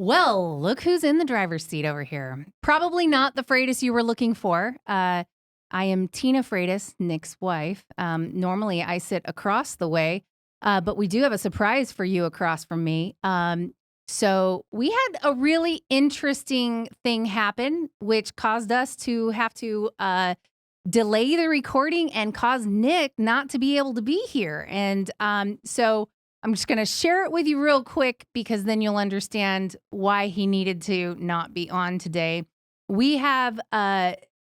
Well, look who's in the driver's seat over here. Probably not the Freitas you were looking for. I am Tina Freitas, Nick's wife. Normally, I sit across the way, but we do have a surprise for you across from me. So we had a really interesting thing happen, which caused us to have to delay the recording and cause Nick not to be able to be here. And so I'm just going to share it with you real quick because then you'll understand why he needed to not be on today. We have,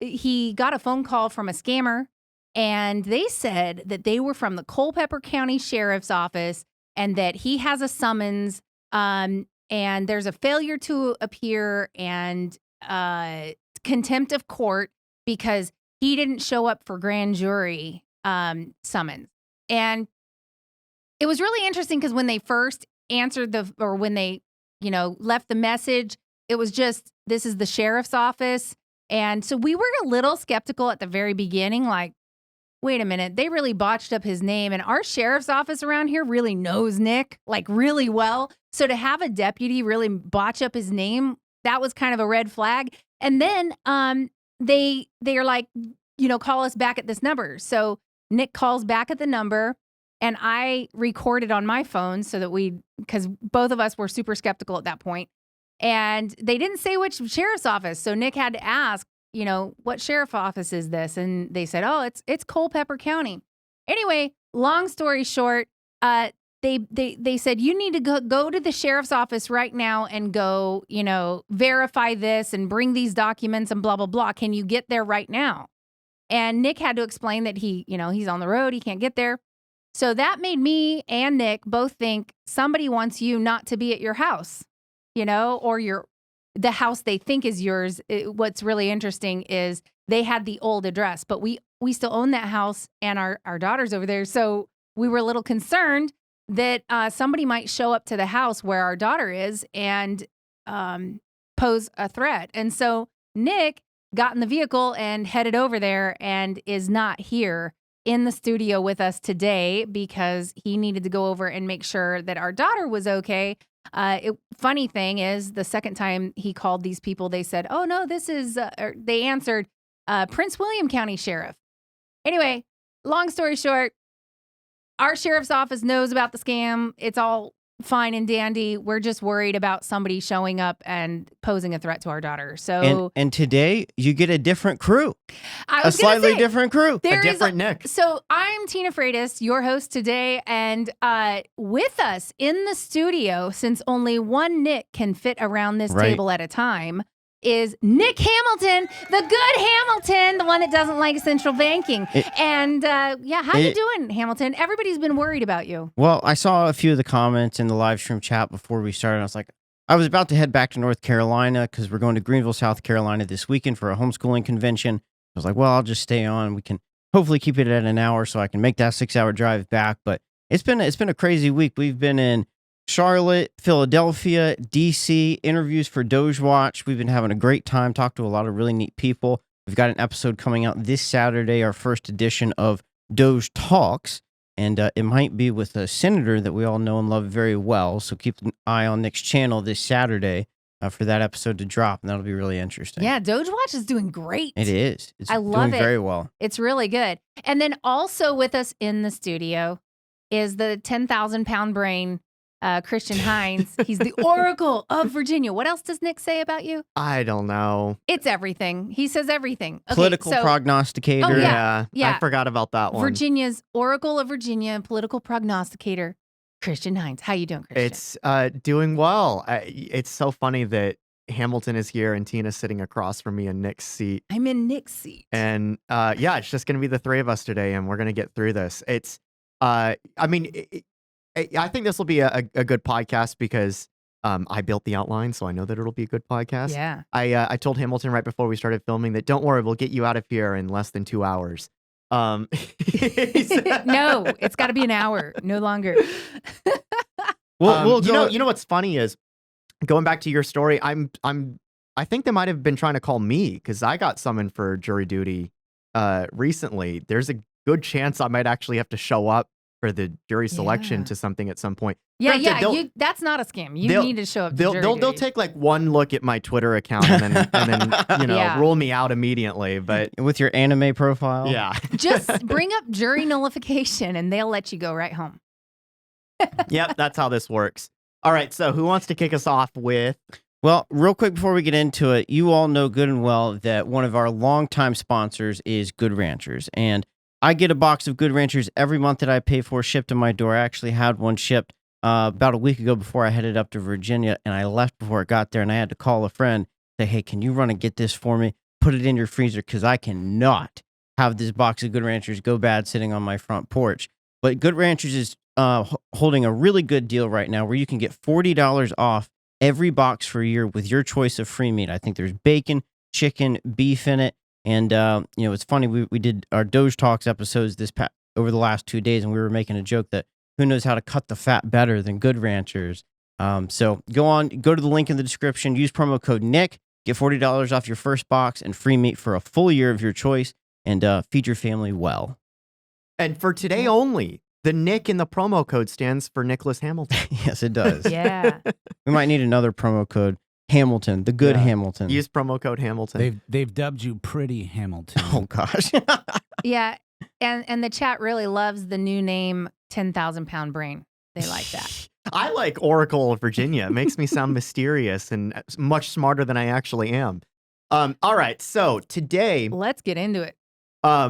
he got a phone call from a scammer and they said that they were from the Culpeper County Sheriff's Office and that he has a summons and there's a failure to appear and contempt of court because he didn't show up for grand jury summons. And it was really interesting because when they first answered when they, left the message, it was just, this is the sheriff's office. And so we were a little skeptical at the very beginning, like, wait a minute, they really botched up his name. And our sheriff's office around here really knows Nick, like really well. So to have a deputy really botch up his name, that was kind of a red flag. And then they are like, call us back at this number. So Nick calls back at the number. And I recorded on my phone so that because both of us were super skeptical at that point. And they didn't say which sheriff's office. So Nick had to ask, what sheriff office is this? And they said, oh, it's Culpeper County. Anyway, long story short, they said, you need to go to the sheriff's office right now and go, verify this and bring these documents and blah, blah, blah. Can you get there right now? And Nick had to explain that he's on the road. He can't get there. So that made me and Nick both think somebody wants you not to be at your house, or the house they think is yours. What's really interesting is they had the old address, but we still own that house and our daughter's over there. So we were a little concerned that somebody might show up to the house where our daughter is and pose a threat. And so Nick got in the vehicle and headed over there and is not here in the studio with us today because he needed to go over and make sure that our daughter was okay. Funny thing is, the second time he called these people, they said, oh, no, this is, they answered Prince William County Sheriff. Anyway, long story short, our sheriff's office knows about the scam. It's all fine and dandy. We're just worried about somebody showing up and posing a threat to our daughter. So, and today you get a different crew, a slightly different crew, a different Nick. So I'm Tina Freitas, your host today, and with us in the studio, since only one Nick can fit around this table at a time, is Nick Hamilton, the good Hamilton, the one that doesn't like central banking. How you doing, Hamilton? Everybody's been worried about you. Well, I saw a few of the comments in the live stream chat before we started. I was about to head back to North Carolina because we're going to Greenville, South Carolina this weekend for a homeschooling convention. I was like, well, I'll just stay on. We can hopefully keep it at an hour so I can make that 6-hour drive back. But it's been a crazy week. We've been in Charlotte, Philadelphia, DC, interviews for DOGE Watch. We've been having a great time, talked to a lot of really neat people. We've got an episode coming out this Saturday, our first edition of DOGE Talks, and it might be with a senator that we all know and love very well. So keep an eye on Nick's channel this Saturday for that episode to drop, and that'll be really interesting. Yeah, DOGE Watch is doing great. It is. I love doing very well. It's really good. And then also with us in the studio is the 10,000-pound brain, Christian Hines. He's the Oracle of Virginia. What else does Nick say about you? I don't know. It's everything. He says everything. Okay, political prognosticator. Oh, yeah. I forgot about that one. Virginia's Oracle of Virginia, political prognosticator, Christian Hines. How you doing, Christian? It's doing well. It's so funny that Hamilton is here and Tina's sitting across from me in Nick's seat. I'm in Nick's seat. And it's just going to be the three of us today, and we're going to get through this. It's, I think this will be a good podcast because I built the outline, so I know that it'll be a good podcast. Yeah. I told Hamilton right before we started filming that don't worry, we'll get you out of here in less than 2 hours. No, it's got to be an hour, no longer. Well, you know what's funny is going back to your story. I think they might have been trying to call me because I got summoned for jury duty recently. There's a good chance I might actually have to show up for the jury selection to something at some point. Yeah, Granted, yeah. That's not a scam. You they'll- need to show up to They'll jury they'll duty. take like one look at my Twitter account and then Yeah. rule me out immediately. But With your anime profile. yeah, Just bring up jury nullification and they'll let you go right home. yep, that's how this works. All right, so who wants to kick us off with? Well, real quick before we get into it, you all know good and well that one of our longtime sponsors is Good Ranchers. And I get a box of Good Ranchers every month that I pay for shipped to my door. I actually had one shipped about a week ago before I headed up to Virginia, and I left before it got there, and I had to call a friend, say, hey, can you run and get this for me? Put it in your freezer, because I cannot have this box of Good Ranchers go bad sitting on my front porch. But Good Ranchers is holding a really good deal right now where you can get $40 off every box for a year with your choice of free meat. I think there's bacon, chicken, beef in it. And, it's funny, we did our Doge Talks episodes over the last 2 days, and we were making a joke that who knows how to cut the fat better than Good Ranchers. So go to the link in the description, use promo code Nick, get $40 off your first box and free meat for a full year of your choice, and feed your family well. And for today only, the Nick in the promo code stands for Nicholas Hamilton. Yes, it does. Yeah. We might need another promo code, Hamilton, the good Yeah. Hamilton. Use promo code Hamilton. They've dubbed you Pretty Hamilton. Oh, gosh. Yeah. And the chat really loves the new name 10,000-pound brain. They like that. I like Oracle of Virginia. It makes me sound mysterious and much smarter than I actually am. All right, so today Let's get into it.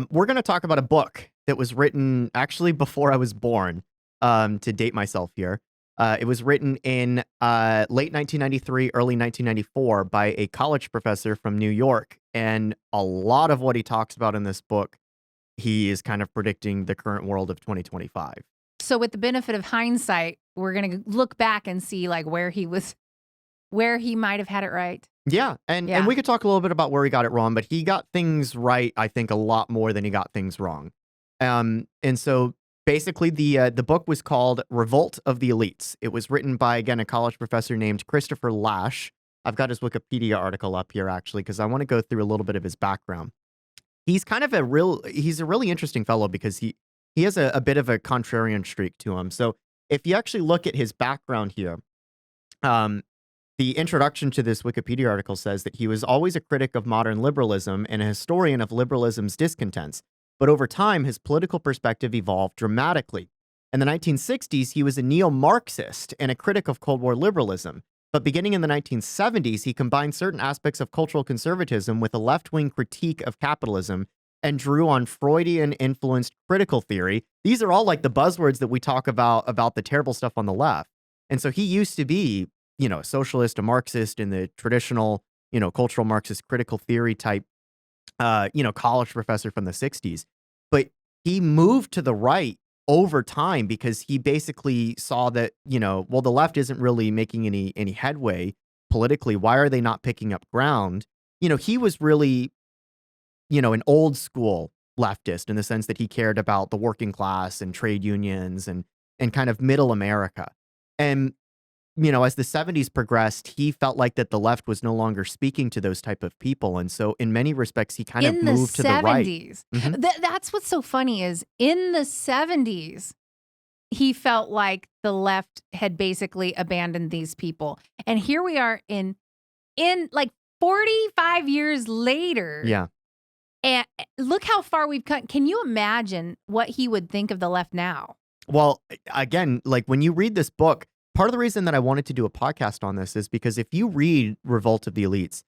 we're going to talk about a book that was written actually before I was born, to date myself here. It was written in late 1993, early 1994 by a college professor from New York. And a lot of what he talks about in this book, he is kind of predicting the current world of 2025. So with the benefit of hindsight, we're going to look back and see like where he might have had it right. Yeah, and we could talk a little bit about where he got it wrong, but he got things right, I think, a lot more than he got things wrong. And so basically the book was called Revolt of the Elites. It was written by, again, a college professor named Christopher Lasch. I've got his Wikipedia article up here, actually, because I want to go through a little bit of his background. He's kind of he's a really interesting fellow because he has a bit of a contrarian streak to him. So if you actually look at his background here, the introduction to this Wikipedia article says that he was always a critic of modern liberalism and a historian of liberalism's discontents. But over time, his political perspective evolved dramatically. In the 1960s, he was a neo-Marxist and a critic of Cold War liberalism. But beginning in the 1970s, he combined certain aspects of cultural conservatism with a left-wing critique of capitalism and drew on Freudian-influenced critical theory. These are all like the buzzwords that we talk about the terrible stuff on the left. And so he used to be, a socialist, a Marxist in the traditional, cultural Marxist critical theory type, college professor from the 60s. But he moved to the right over time because he basically saw that, the left isn't really making any headway politically. Why are they not picking up ground? He was really, an old school leftist in the sense that he cared about the working class and trade unions and kind of middle America. And, as the 70s progressed, he felt like that the left was no longer speaking to those type of people. And so in many respects, he kind of moved to the right. Mm-hmm. That's what's so funny is in the 70s, he felt like the left had basically abandoned these people. And here we are in like 45 years later. Yeah. And look how far we've come. Can you imagine what he would think of the left now? Well, again, like when you read this book, part of the reason that I wanted to do a podcast on this is because if you read Revolt of the Elites,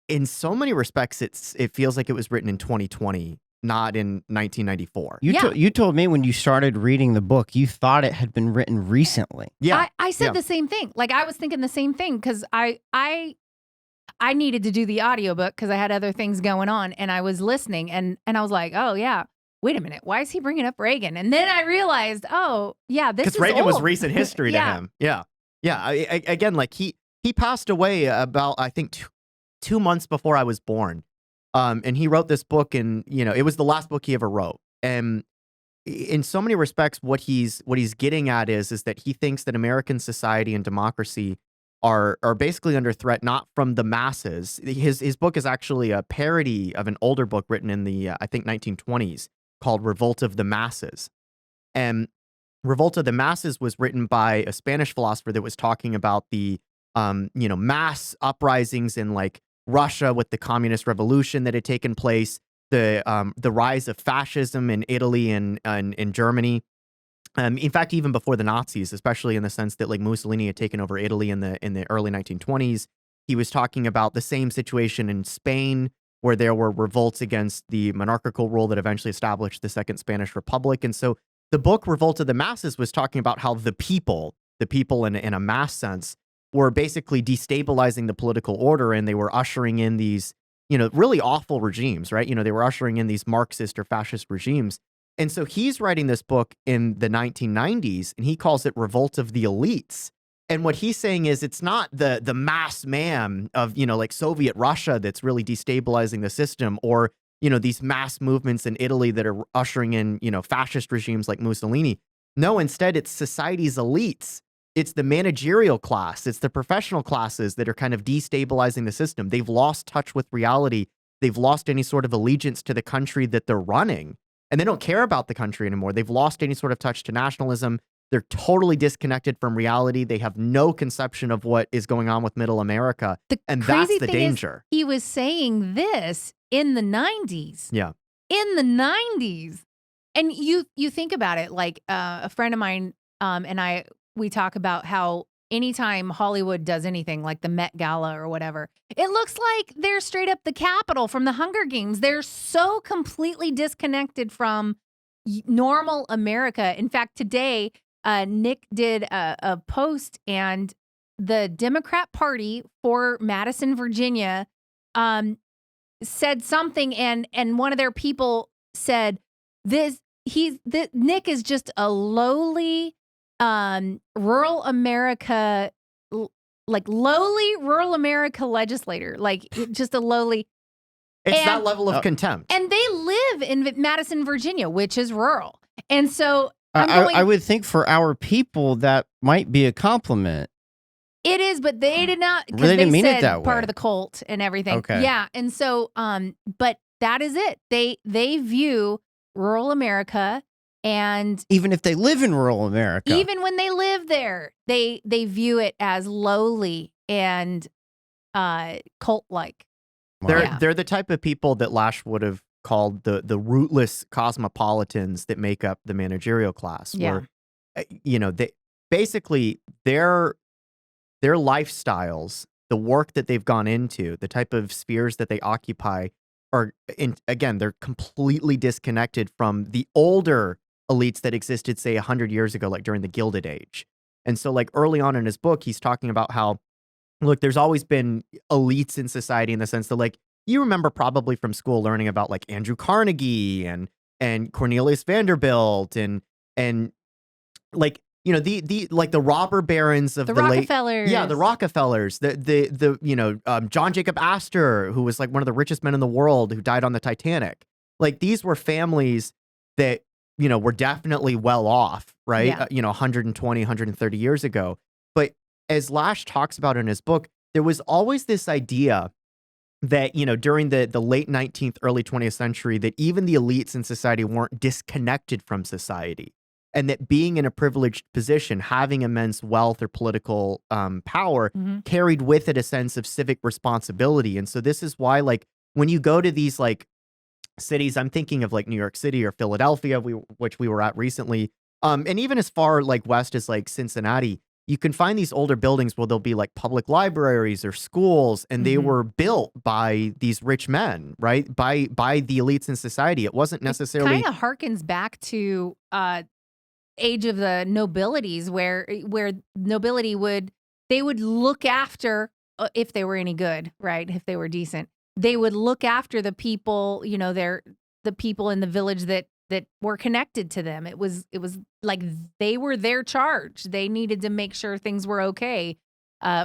in so many respects, it feels like it was written in 2020, not in 1994. You told me when you started reading the book, you thought it had been written recently. Yeah. I said the same thing. Like I was thinking the same thing because I needed to do the audiobook because I had other things going on and I was listening and I was like, oh yeah, wait a minute. Why is he bringing up Reagan? And then I realized, oh yeah, this is because Reagan old. was recent history to him. Yeah. Yeah. Again, like he passed away about, I think 2 months before I was born. And he wrote this book and, it was the last book he ever wrote. And in so many respects, what he's getting at is that he thinks that American society and democracy are basically under threat, not from the masses. His book is actually a parody of an older book written in the, I think 1920s called Revolt of the Masses. And Revolt of the Masses was written by a Spanish philosopher that was talking about the mass uprisings in like Russia with the communist revolution that had taken place, the rise of fascism in Italy and in Germany. In fact, even before the Nazis, especially in the sense that like Mussolini had taken over Italy in the early 1920s. He was talking about the same situation in Spain, where there were revolts against the monarchical rule that eventually established the Second Spanish Republic. And so the book Revolt of the Masses was talking about how the people in a mass sense, were basically destabilizing the political order, and they were ushering in these, really awful regimes, right? They were ushering in these Marxist or fascist regimes. And so he's writing this book in the 1990s, and he calls it Revolt of the Elites. And what he's saying is it's not the mass man of, like Soviet Russia that's really destabilizing the system, or, these mass movements in Italy that are ushering in, fascist regimes like Mussolini. No, instead, it's society's elites. It's the managerial class. It's the professional classes that are kind of destabilizing the system. They've lost touch with reality. They've lost any sort of allegiance to the country that they're running. And they don't care about the country anymore. They've lost any sort of touch to nationalism. They're totally disconnected from reality. They have no conception of what is going on with middle America. And that's the danger. He was saying this in the 90s. Yeah. In the 90s. And you think about it, like a friend of mine and we talk about how anytime Hollywood does anything like the Met Gala or whatever, it looks like they're straight up the Capitol from the Hunger Games. They're so completely disconnected from normal America. In fact, today, Nick did a post, and the Democrat Party for Madison, Virginia, said something, and one of their people said, Nick is just a lowly rural America, lowly rural America legislator, like just a lowly. It's that level of contempt. And they live in Madison, Virginia, which is rural. And so I would think for our people that might be a compliment. It is, but they did not, because they didn't mean it that part way. of the cult and everything. Okay. Yeah. And so, but that is it. They view rural America, and even if they live in rural America, even when they live there, they view it as lowly and cult-like. They're the type of people that Lasch would have called the rootless cosmopolitans that make up the managerial class. Yeah. Where, they basically their lifestyles, the work that they've gone into, the type of spheres that they occupy they're completely disconnected from the older elites that existed, say, 100 years ago, like during the Gilded Age. And so, like, early on in his book, he's talking about how, look, there's always been elites in society, in the sense that, like, you remember probably from school learning about like Andrew Carnegie and Cornelius Vanderbilt and like, the robber barons of The the Rockefellers. the Rockefellers, John Jacob Astor, who was like one of the richest men in the world, who died on the Titanic. Like, these were families that, were definitely well off, right? Yeah. 120, 130 years ago. But as Lasch talks about in his book, there was always this idea that, during the late 19th, early 20th century, that even the elites in society weren't disconnected from society. And that being in a privileged position, having immense wealth or political power, carried with it a sense of civic responsibility. And so this is why, like, when you go to these like cities, I'm thinking of like New York City or Philadelphia, which we were at recently, and even as far like west as like Cincinnati, you can find these older buildings where there'll be like public libraries or schools, and they were built by these rich men, right? By the elites in society. It wasn't necessarily. It kind of harkens back to age of the nobilities, where nobility would look after, if they were any good, right? If they were decent, they would look after the people, the people in the village that were connected to them. It was like they were their charge. They needed to make sure things were okay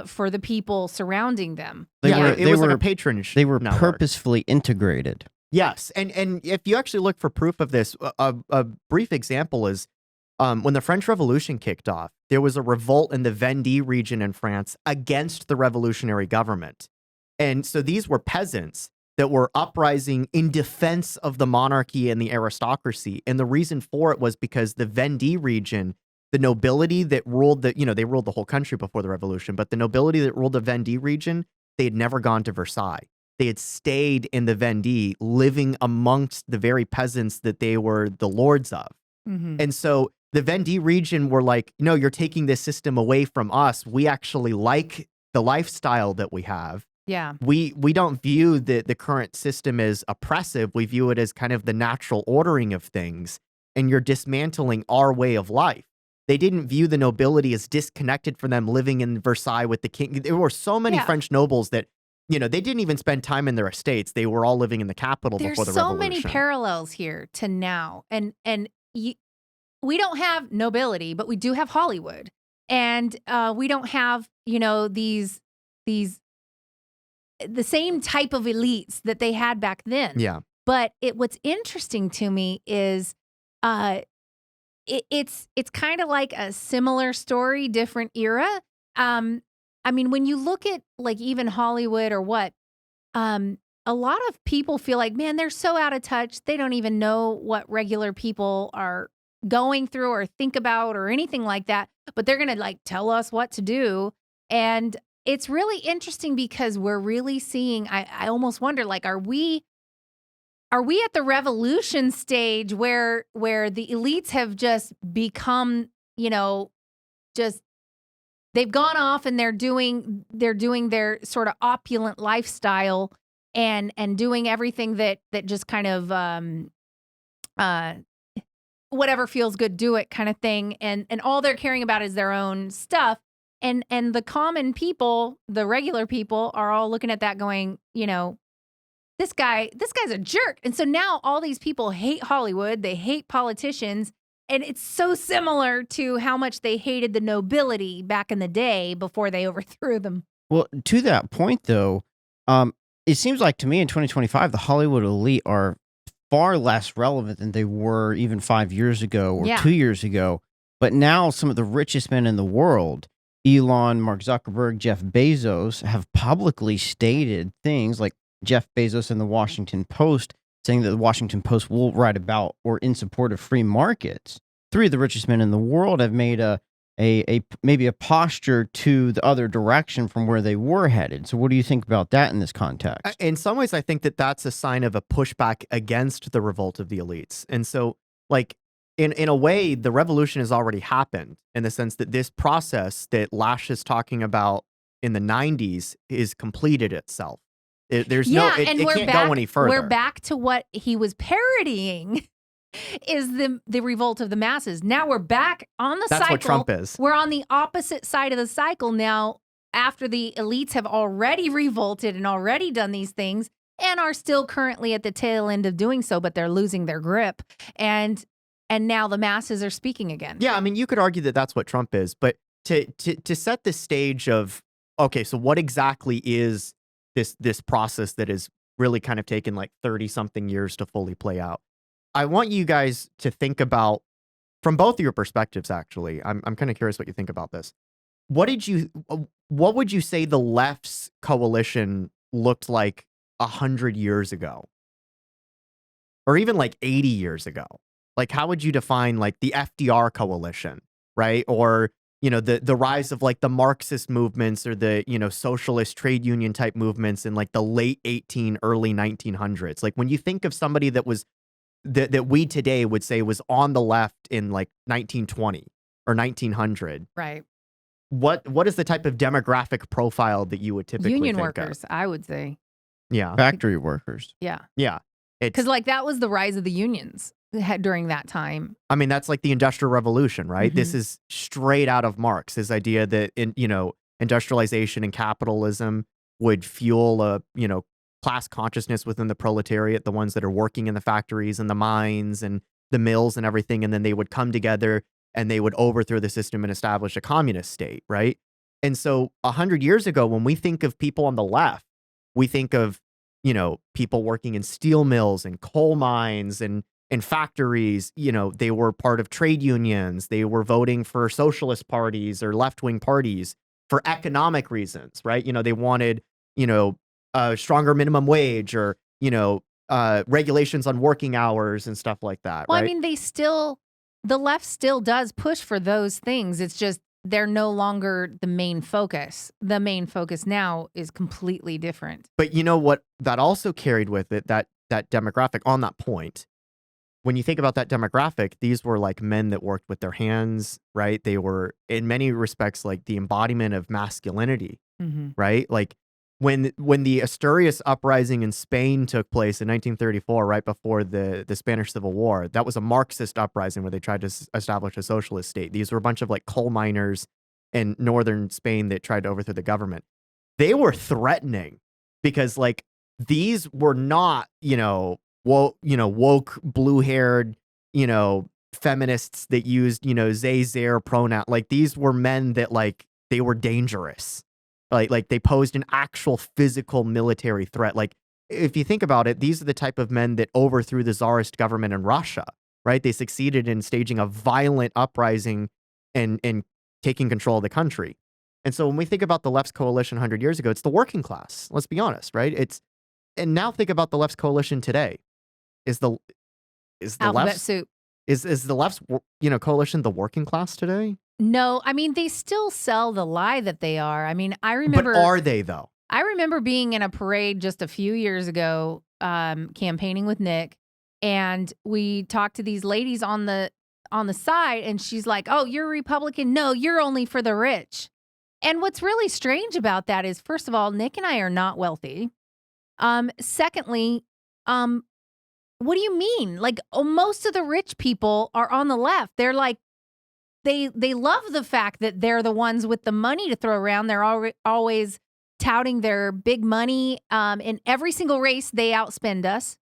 for the people surrounding them. It was like a patronage. They were network. purposefully integrated. Yes, and if you actually look for proof of this, a brief example is when the French Revolution kicked off, there was a revolt in the Vendée region in France against the revolutionary government. And so these were peasants that were uprising in defense of the monarchy and the aristocracy. And the reason for it was because the Vendée region the nobility that ruled they ruled the whole country before the revolution, but the nobility that ruled the Vendée region, they had never gone to Versailles. They had stayed in the Vendée, living amongst the very peasants that they were the lords of. Mm-hmm. And so the Vendée region were like, no, you're taking this system away from us. We actually like the lifestyle that we have. Yeah. We don't view the current system as oppressive. We view it as kind of the natural ordering of things. And you're dismantling our way of life. They didn't view the nobility as disconnected from them living in Versailles with the king. There were so many French nobles that, they didn't even spend time in their estates. They were all living in the capital before the revolution. There's so many parallels here to now. And we don't have nobility, but we do have Hollywood. And we don't have, these the same type of elites that they had back then. Yeah. But what's interesting to me is it's kind of like a similar story, different era. I mean, when you look at like even Hollywood or what, a lot of people feel like, man, they're so out of touch. They don't even know what regular people are going through or think about or anything like that. But they're going to like tell us what to do. And it's really interesting because we're really seeing, I almost wonder, like, are we at the revolution stage where the elites have just become, just they've gone off and they're doing their sort of opulent lifestyle and doing everything that just kind of whatever feels good, do it kind of thing, and all they're caring about is their own stuff, and the common people, the regular people, are all looking at that going, this guy's a jerk. And so now all these people hate Hollywood, they hate politicians, and it's so similar to how much they hated the nobility back in the day before they overthrew them. Well, to that point, though, it seems like to me in 2025, the Hollywood elite are far less relevant than they were even 5 years ago or 2 years ago. But now some of the richest men in the world, Elon, Mark Zuckerberg, Jeff Bezos, have publicly stated things like Jeff Bezos in the Washington Post saying that the Washington Post will write about or in support of free markets. 3 of the richest men in the world have made maybe a posture to the other direction from where they were headed. So what do you think about that in this context? In some ways, I think that that's a sign of a pushback against the revolt of the elites. And so, like, in a way, the revolution has already happened in the sense that this process that Lasch is talking about in the 90s is completed itself. It can't go any further. We're back to what he was parodying. Is the revolt of the masses. Now we're back on the cycle. That's what Trump is. We're on the opposite side of the cycle now after the elites have already revolted and already done these things and are still currently at the tail end of doing so, but they're losing their grip. And now the masses are speaking again. Yeah, I mean, you could argue that that's what Trump is, but to set the stage of, okay, so what exactly is this process that has really kind of taken like 30-something years to fully play out? I want you guys to think about, from both of your perspectives, actually. I'm kind of curious what you think about this. What would you say the left's coalition looked like 100 years ago? Or even like 80 years ago? Like, how would you define like the FDR coalition, right? Or, the rise of like the Marxist movements or the, socialist trade union type movements in like the late early 1900s? Like, when you think of somebody that was that we today would say was on the left in like 1920 or 1900. Right. What is the type of demographic profile that you would typically Union think workers, of? I would say. Yeah. Factory workers. Yeah. Yeah. Because like that was the rise of the unions during that time. I mean, that's like the Industrial Revolution, right? Mm-hmm. This is straight out of Marx, his idea that industrialization and capitalism would fuel a, class consciousness within the proletariat, the ones that are working in the factories and the mines and the mills and everything. And then they would come together and they would overthrow the system and establish a communist state, right? And so 100 years ago, when we think of people on the left, we think of, people working in steel mills and coal mines and factories. They were part of trade unions. They were voting for socialist parties or left-wing parties for economic reasons, right? They wanted, a stronger minimum wage or, regulations on working hours and stuff like that. Well, right? I mean, they still the left still does push for those things. It's just they're no longer the main focus. The main focus now is completely different. But you know what? That also carried with it that demographic on that point. When you think about that demographic, these were like men that worked with their hands, right? They were in many respects like the embodiment of masculinity, right? Like when the Asturias uprising in Spain took place in 1934, right before the Spanish Civil War, that was a Marxist uprising where they tried to establish a socialist state. These were a bunch of like coal miners in northern Spain that tried to overthrow the government. They were threatening because like these were not, woke, blue-haired, feminists that used, they, their pronoun. Like these were men that like they were dangerous. Like they posed an actual physical military threat. Like if you think about it, these are the type of men that overthrew the Tsarist government in Russia, right? They succeeded in staging a violent uprising and taking control of the country. And so when we think about the left's coalition 100 years ago, it's the working class. Let's be honest, right? And now think about the left's coalition today. Is the Alphabet left's soup. Is the left's coalition the working class today? No, I mean they still sell the lie that they are. I mean, I remember. But are they though? I remember being in a parade just a few years ago, campaigning with Nick, and we talked to these ladies on the side, and she's like, "Oh, you're a Republican? No, you're only for the rich." And what's really strange about that is, first of all, Nick and I are not wealthy. Secondly, what do you mean? Like, most of the rich people are on the left. They're like, they love the fact that they're the ones with the money to throw around. They're always touting their big money. In every single race, they outspend us.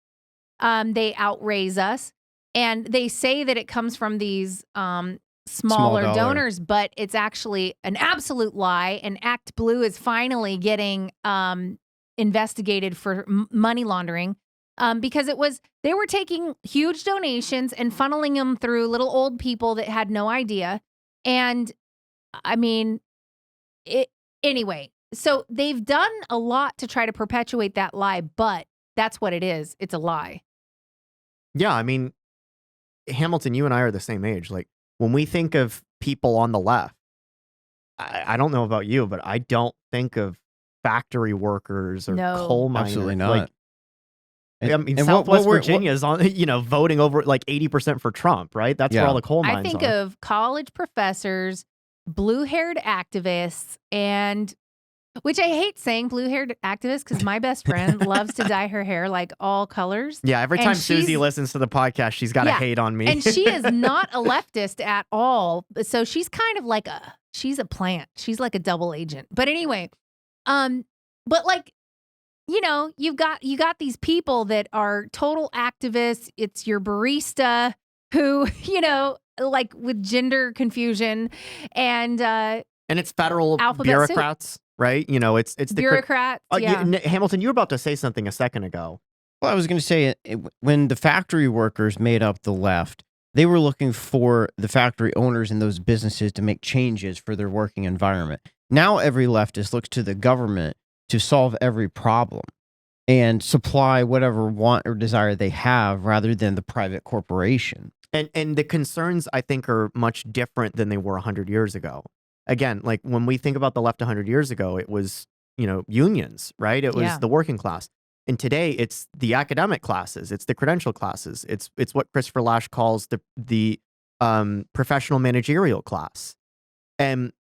They outraise us. And they say that it comes from these smaller donors, but it's actually an absolute lie. And Act Blue is finally getting investigated for money laundering. Because they were taking huge donations and funneling them through little old people that had no idea. And I mean, anyway, so they've done a lot to try to perpetuate that lie, but that's what it is. It's a lie. Yeah. I mean, Hamilton, you and I are the same age. Like when we think of people on the left, I don't know about you, but I don't think of factory workers or coal miners. Absolutely not. Like, I mean, Southwest Virginia is on, voting over like 80% for Trump, right? That's where all the coal mines are. I think of college professors, blue-haired activists, and which I hate saying blue-haired activists because my best friend loves to dye her hair like all colors. Yeah, every time Susie listens to the podcast, she's got to hate on me. And she is not a leftist at all. So she's kind of like she's a plant. She's like a double agent. But anyway, but like, you got these people that are total activists. It's your barista who, like with gender confusion and it's federal bureaucrats, right? It's the bureaucrats. Hamilton, you were about to say something a second ago. Well, I was going to say when the factory workers made up the left, they were looking for the factory owners in those businesses to make changes for their working environment. Now every leftist looks to the government to solve every problem and supply whatever want or desire they have rather than the private corporation. And the concerns, I think, are much different than they were 100 years ago. Again, like when we think about the left 100 years ago, it was, unions, right? It was the working class. And today it's the academic classes. It's the credential classes. It's what Christopher Lasch calls the professional managerial class. And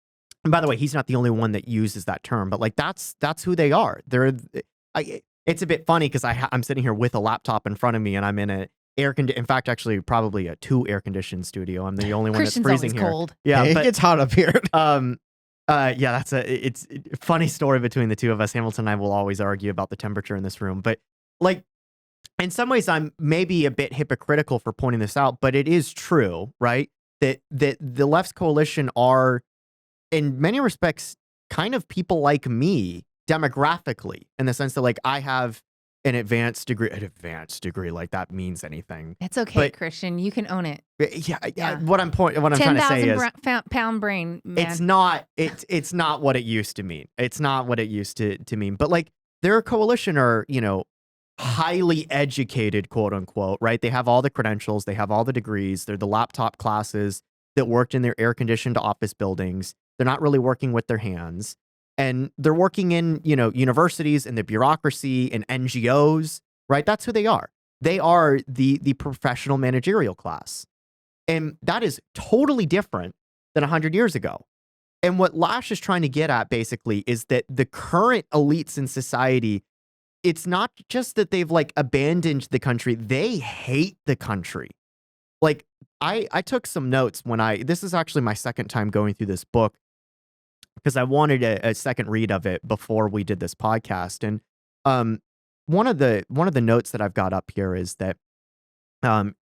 by the way, he's not the only one that uses that term, but like that's who they are. It's a bit funny because I'm sitting here with a laptop in front of me and I'm in a in fact, actually probably a 2 air conditioned studio. I'm the only one that's freezing here. Cold. Yeah, it gets hot up here. Yeah, it's a funny story between the two of us. Hamilton and I will always argue about the temperature in this room, but like in some ways I'm maybe a bit hypocritical for pointing this out, but it is true, right? That the left's coalition are in many respects kind of people like me demographically, in the sense that like I have an advanced degree, like that means anything. It's okay, but, Christian. You can own it. Yeah. What I'm trying to say is 10,000 pound brain, man. It's not what it used to mean. It's not what it used to mean. But like their coalition are, highly educated, quote unquote, right? They have all the credentials, they have all the degrees, they're the laptop classes that worked in their air conditioned office buildings. They're not really working with their hands. And they're working in, universities and the bureaucracy and NGOs, right? That's who they are. They are the professional managerial class. And that is totally different than 100 years ago. And what Lasch is trying to get at basically is that the current elites in society, it's not just that they've like abandoned the country, they hate the country. Like I took some notes this is actually my second time going through this book because I wanted a second read of it before we did this podcast. And one of the notes that I've got up here is that that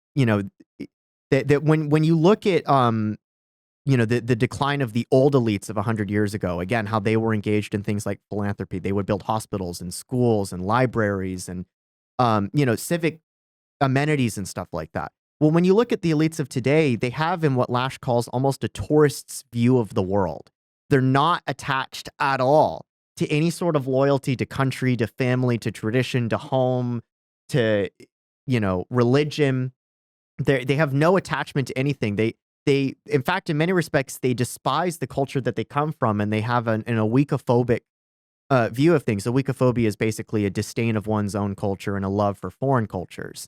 when you look at the decline of the old elites of 100 years ago, again, how they were engaged in things like philanthropy. They would build hospitals and schools and libraries and, civic amenities and stuff like that. Well, when you look at the elites of today, they have in what Lasch calls almost a tourist's view of the world. They're not attached at all to any sort of loyalty to country, to family, to tradition, to home, to, religion. They have no attachment to anything. They, in fact, in many respects, they despise the culture that they come from, and they have an oikophobic view of things. Oikophobia is basically a disdain of one's own culture and a love for foreign cultures.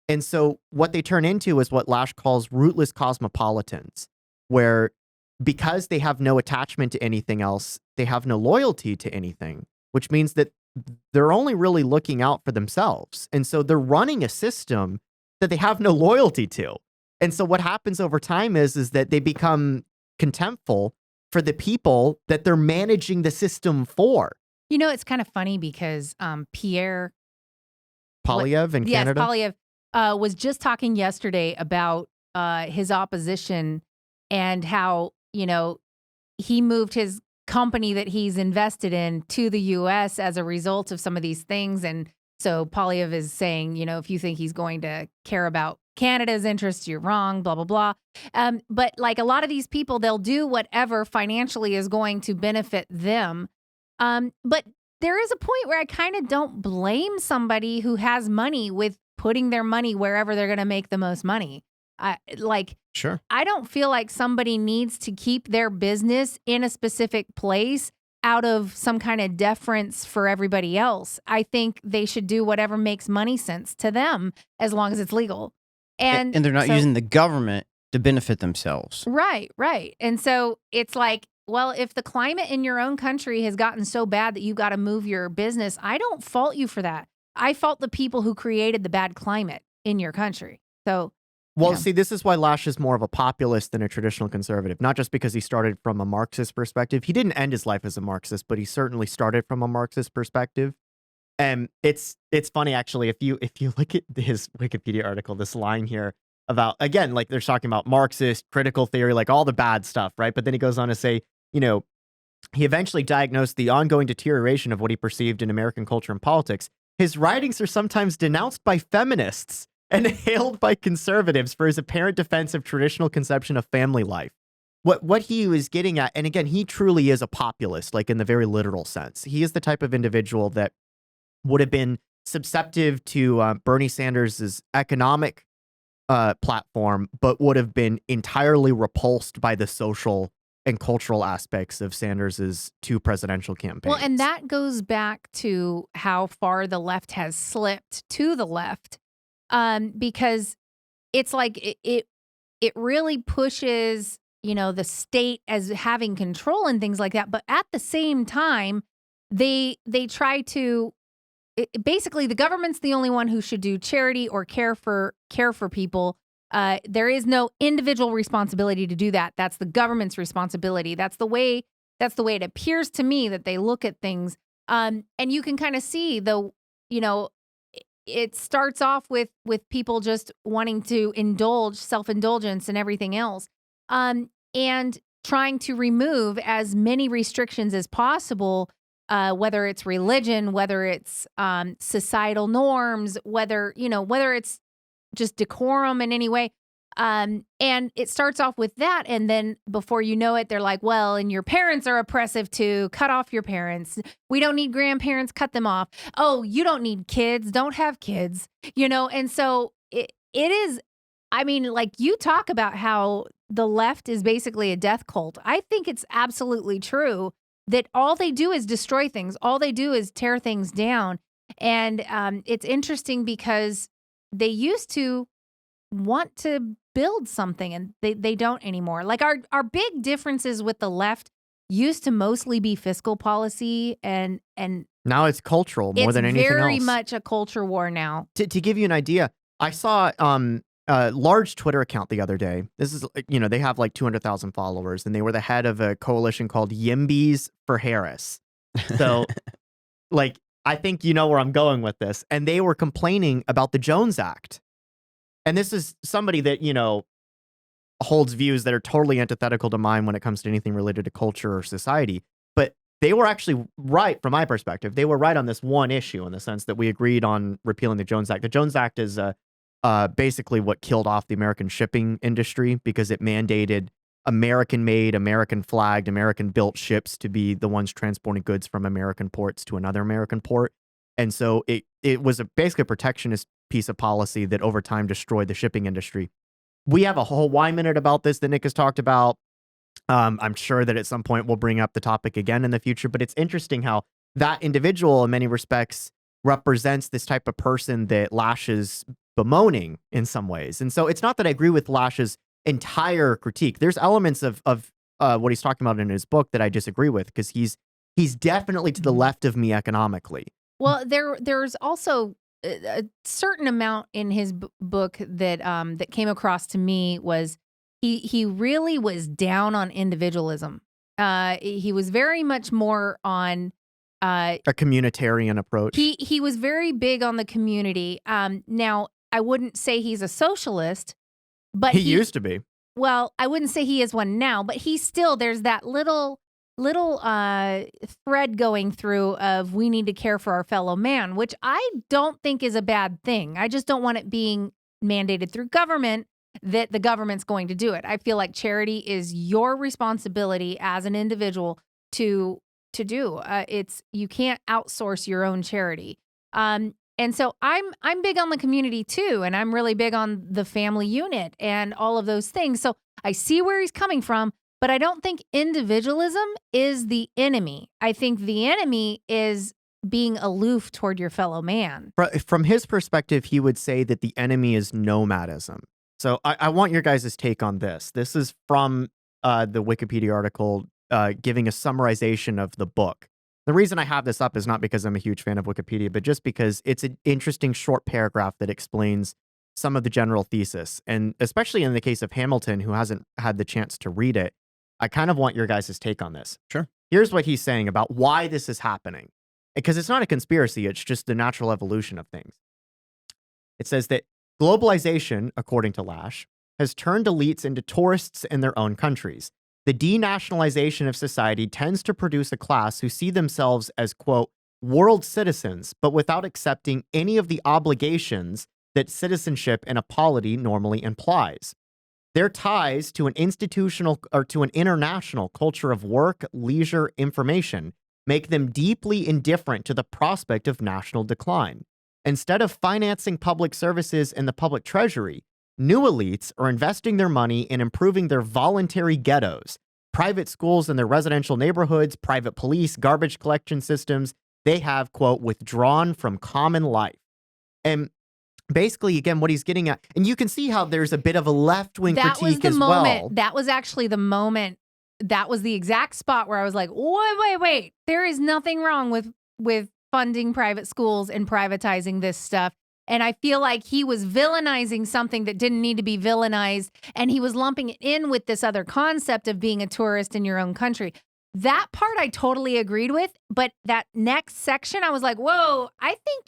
And so what they turn into is what Lasch calls rootless cosmopolitans, where because they have no attachment to anything else, they have no loyalty to anything, which means that they're only really looking out for themselves. And so they're running a system that they have no loyalty to. And so what happens over time is that they become contemptful for the people that they're managing the system for. It's kind of funny because Pierre Polyev in Canada? Yes, Polyev was just talking yesterday about his opposition and how, he moved his company that he's invested in to the U.S. as a result of some of these things. And so Polyev is saying, if you think he's going to care about Canada's interests, you're wrong, blah, blah, blah. But like a lot of these people, they'll do whatever financially is going to benefit them. But there is a point where I kind of don't blame somebody who has money with putting their money wherever they're going to make the most money. Sure. I don't feel like somebody needs to keep their business in a specific place out of some kind of deference for everybody else. I think they should do whatever makes money sense to them as long as it's legal. And they're not so, using the government to benefit themselves. Right. And so it's like, well, if the climate in your own country has gotten so bad that you got to move your business, I don't fault you for that. I fault the people who created the bad climate in your country. So, well, see, this is why Lasch is more of a populist than a traditional conservative, not just because he started from a Marxist perspective. He didn't end his life as a Marxist, but he certainly started from a Marxist perspective. And it's funny, actually, if you look at his Wikipedia article, this line here about, again, like they're talking about Marxist, critical theory, like all the bad stuff, right? But then he goes on to say, he eventually diagnosed the ongoing deterioration of what he perceived in American culture and politics. His writings are sometimes denounced by feminists and hailed by conservatives for his apparent defense of traditional conception of family life. What he was getting at, and again, he truly is a populist, like in the very literal sense. He is the type of individual that would have been susceptible to Bernie Sanders' economic platform, but would have been entirely repulsed by the social and cultural aspects of Sanders' two presidential campaigns. well, and that goes back to how far the left has slipped to the left. Because it's like it really pushes, the state as having control and things like that. But at the same time, they try to basically the government's the only one who should do charity or care for people. There is no individual responsibility to do that. That's the government's responsibility. That's the way it appears to me that they look at things. And you can kind of see it starts off with people just wanting to indulge, self-indulgence and everything else, and trying to remove as many restrictions as possible, whether it's religion, whether it's societal norms, whether it's just decorum in any way. And it starts off with that. And then before you know it, they're like, well, and your parents are oppressive too. Cut off your parents. We don't need grandparents. Cut them off. Oh, you don't need kids. Don't have kids, And so it is, I mean, like you talk about how the left is basically a death cult. I think it's absolutely true that all they do is destroy things. All they do is tear things down. And it's interesting because they used to want to build something and they don't anymore. Like our big differences with the left used to mostly be fiscal policy and now it's cultural more than anything else. It's very much a culture war now. To give you an idea, I saw a large Twitter account the other day. This is, they have like 200,000 followers, and they were the head of a coalition called Yimbies for Harris. So, like, I think you know where I'm going with this. And they were complaining about the Jones Act. And this is somebody that, holds views that are totally antithetical to mine when it comes to anything related to culture or society. But they were actually right from my perspective. They were right on this one issue in the sense that we agreed on repealing the Jones Act. The Jones Act is basically what killed off the American shipping industry because it mandated American-made, American-flagged, American-built ships to be the ones transporting goods from American ports to another American port. And so it was basically a protectionist piece of policy that over time destroyed the shipping industry. We have a whole wine minute about this that Nick has talked about. I'm sure that at some point we'll bring up the topic again in the future, but it's interesting how that individual in many respects represents this type of person that Lasch is bemoaning in some ways. And so it's not that I agree with Lasch's entire critique. There's elements of what he's talking about in his book that I disagree with because he's definitely to the left of me economically. Well, there's also a certain amount in his book that that came across to me was he really was down on individualism. He was very much more on a communitarian approach. He was very big on the community. Now I wouldn't say he's a socialist, but he used to be. Well, I wouldn't say he is one now, but there's that little thread going through of we need to care for our fellow man, which I don't think is a bad thing. I just don't want it being mandated through government that the government's going to do it. I feel like charity is your responsibility as an individual to do. You can't outsource your own charity. And so I'm big on the community too, and I'm really big on the family unit and all of those things. So I see where he's coming from. But I don't think individualism is the enemy. I think the enemy is being aloof toward your fellow man. From his perspective, he would say that the enemy is nomadism. So I want your guys' take on this. This is from the Wikipedia article giving a summarization of the book. The reason I have this up is not because I'm a huge fan of Wikipedia, but just because it's an interesting short paragraph that explains some of the general thesis. And especially in the case of Hamilton, who hasn't had the chance to read it, I kind of want your guys' take on this. Sure. Here's what he's saying about why this is happening. Because it's not a conspiracy, it's just the natural evolution of things. It says that globalization, according to Lasch, has turned elites into tourists in their own countries. The denationalization of society tends to produce a class who see themselves as, quote, world citizens, but without accepting any of the obligations that citizenship in a polity normally implies. Their ties to an institutional or to an international culture of work, leisure, information make them deeply indifferent to the prospect of national decline. Instead of financing public services in the public treasury, new elites are investing their money in improving their voluntary ghettos, private schools in their residential neighborhoods, private police, garbage collection systems. They have, quote, withdrawn from common life. And basically, again, what he's getting at, and you can see how there's a bit of a left-wing critique as well. That was actually the moment. That was the exact spot where I was like, wait. There is nothing wrong with funding private schools and privatizing this stuff. And I feel like he was villainizing something that didn't need to be villainized. And he was lumping it in with this other concept of being a tourist in your own country. That part I totally agreed with. But that next section, I was like, whoa, I think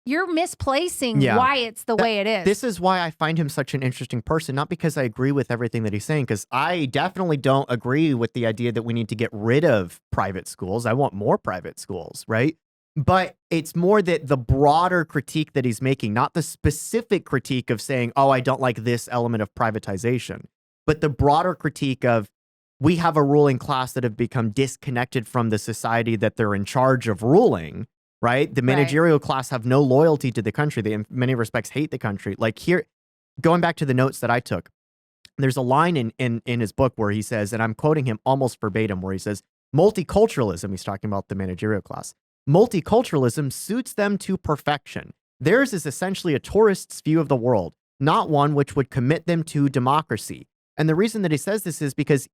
you're misplacing why it's the way it is. This is why I find him such an interesting person, not because I agree with everything that he's saying, because I definitely don't agree with the idea that we need to get rid of private schools. I want more private schools, right? But it's more that the broader critique that he's making, not the specific critique of saying, oh, I don't like this element of privatization, but the broader critique of we have a ruling class that have become disconnected from the society that they're in charge of ruling, right? The managerial class have no loyalty to the country. They, in many respects, hate the country. Like here, going back to the notes that I took, there's a line in his book where he says, and I'm quoting him almost verbatim, where he says, multiculturalism, he's talking about the managerial class, multiculturalism suits them to perfection. Theirs is essentially a tourist's view of the world, not one which would commit them to democracy. And the reason that he says this is because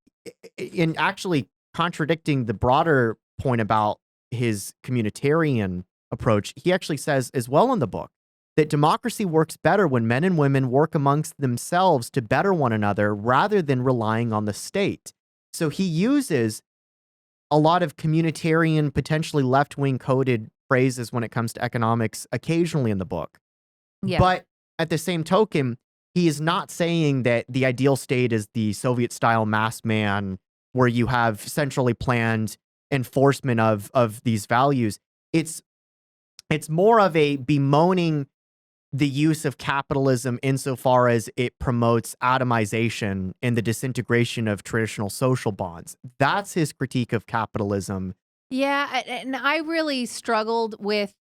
in actually contradicting the broader point about his communitarian approach, he actually says as well in the book that democracy works better when men and women work amongst themselves to better one another rather than relying on the state. So he uses a lot of communitarian, potentially left-wing coded phrases when it comes to economics occasionally in the book. Yeah. But at the same token, he is not saying that the ideal state is the Soviet-style mass man where you have centrally planned enforcement of these values. It's more of a bemoaning the use of capitalism insofar as it promotes atomization and the disintegration of traditional social bonds. That's his critique of capitalism. Yeah, and I really struggled with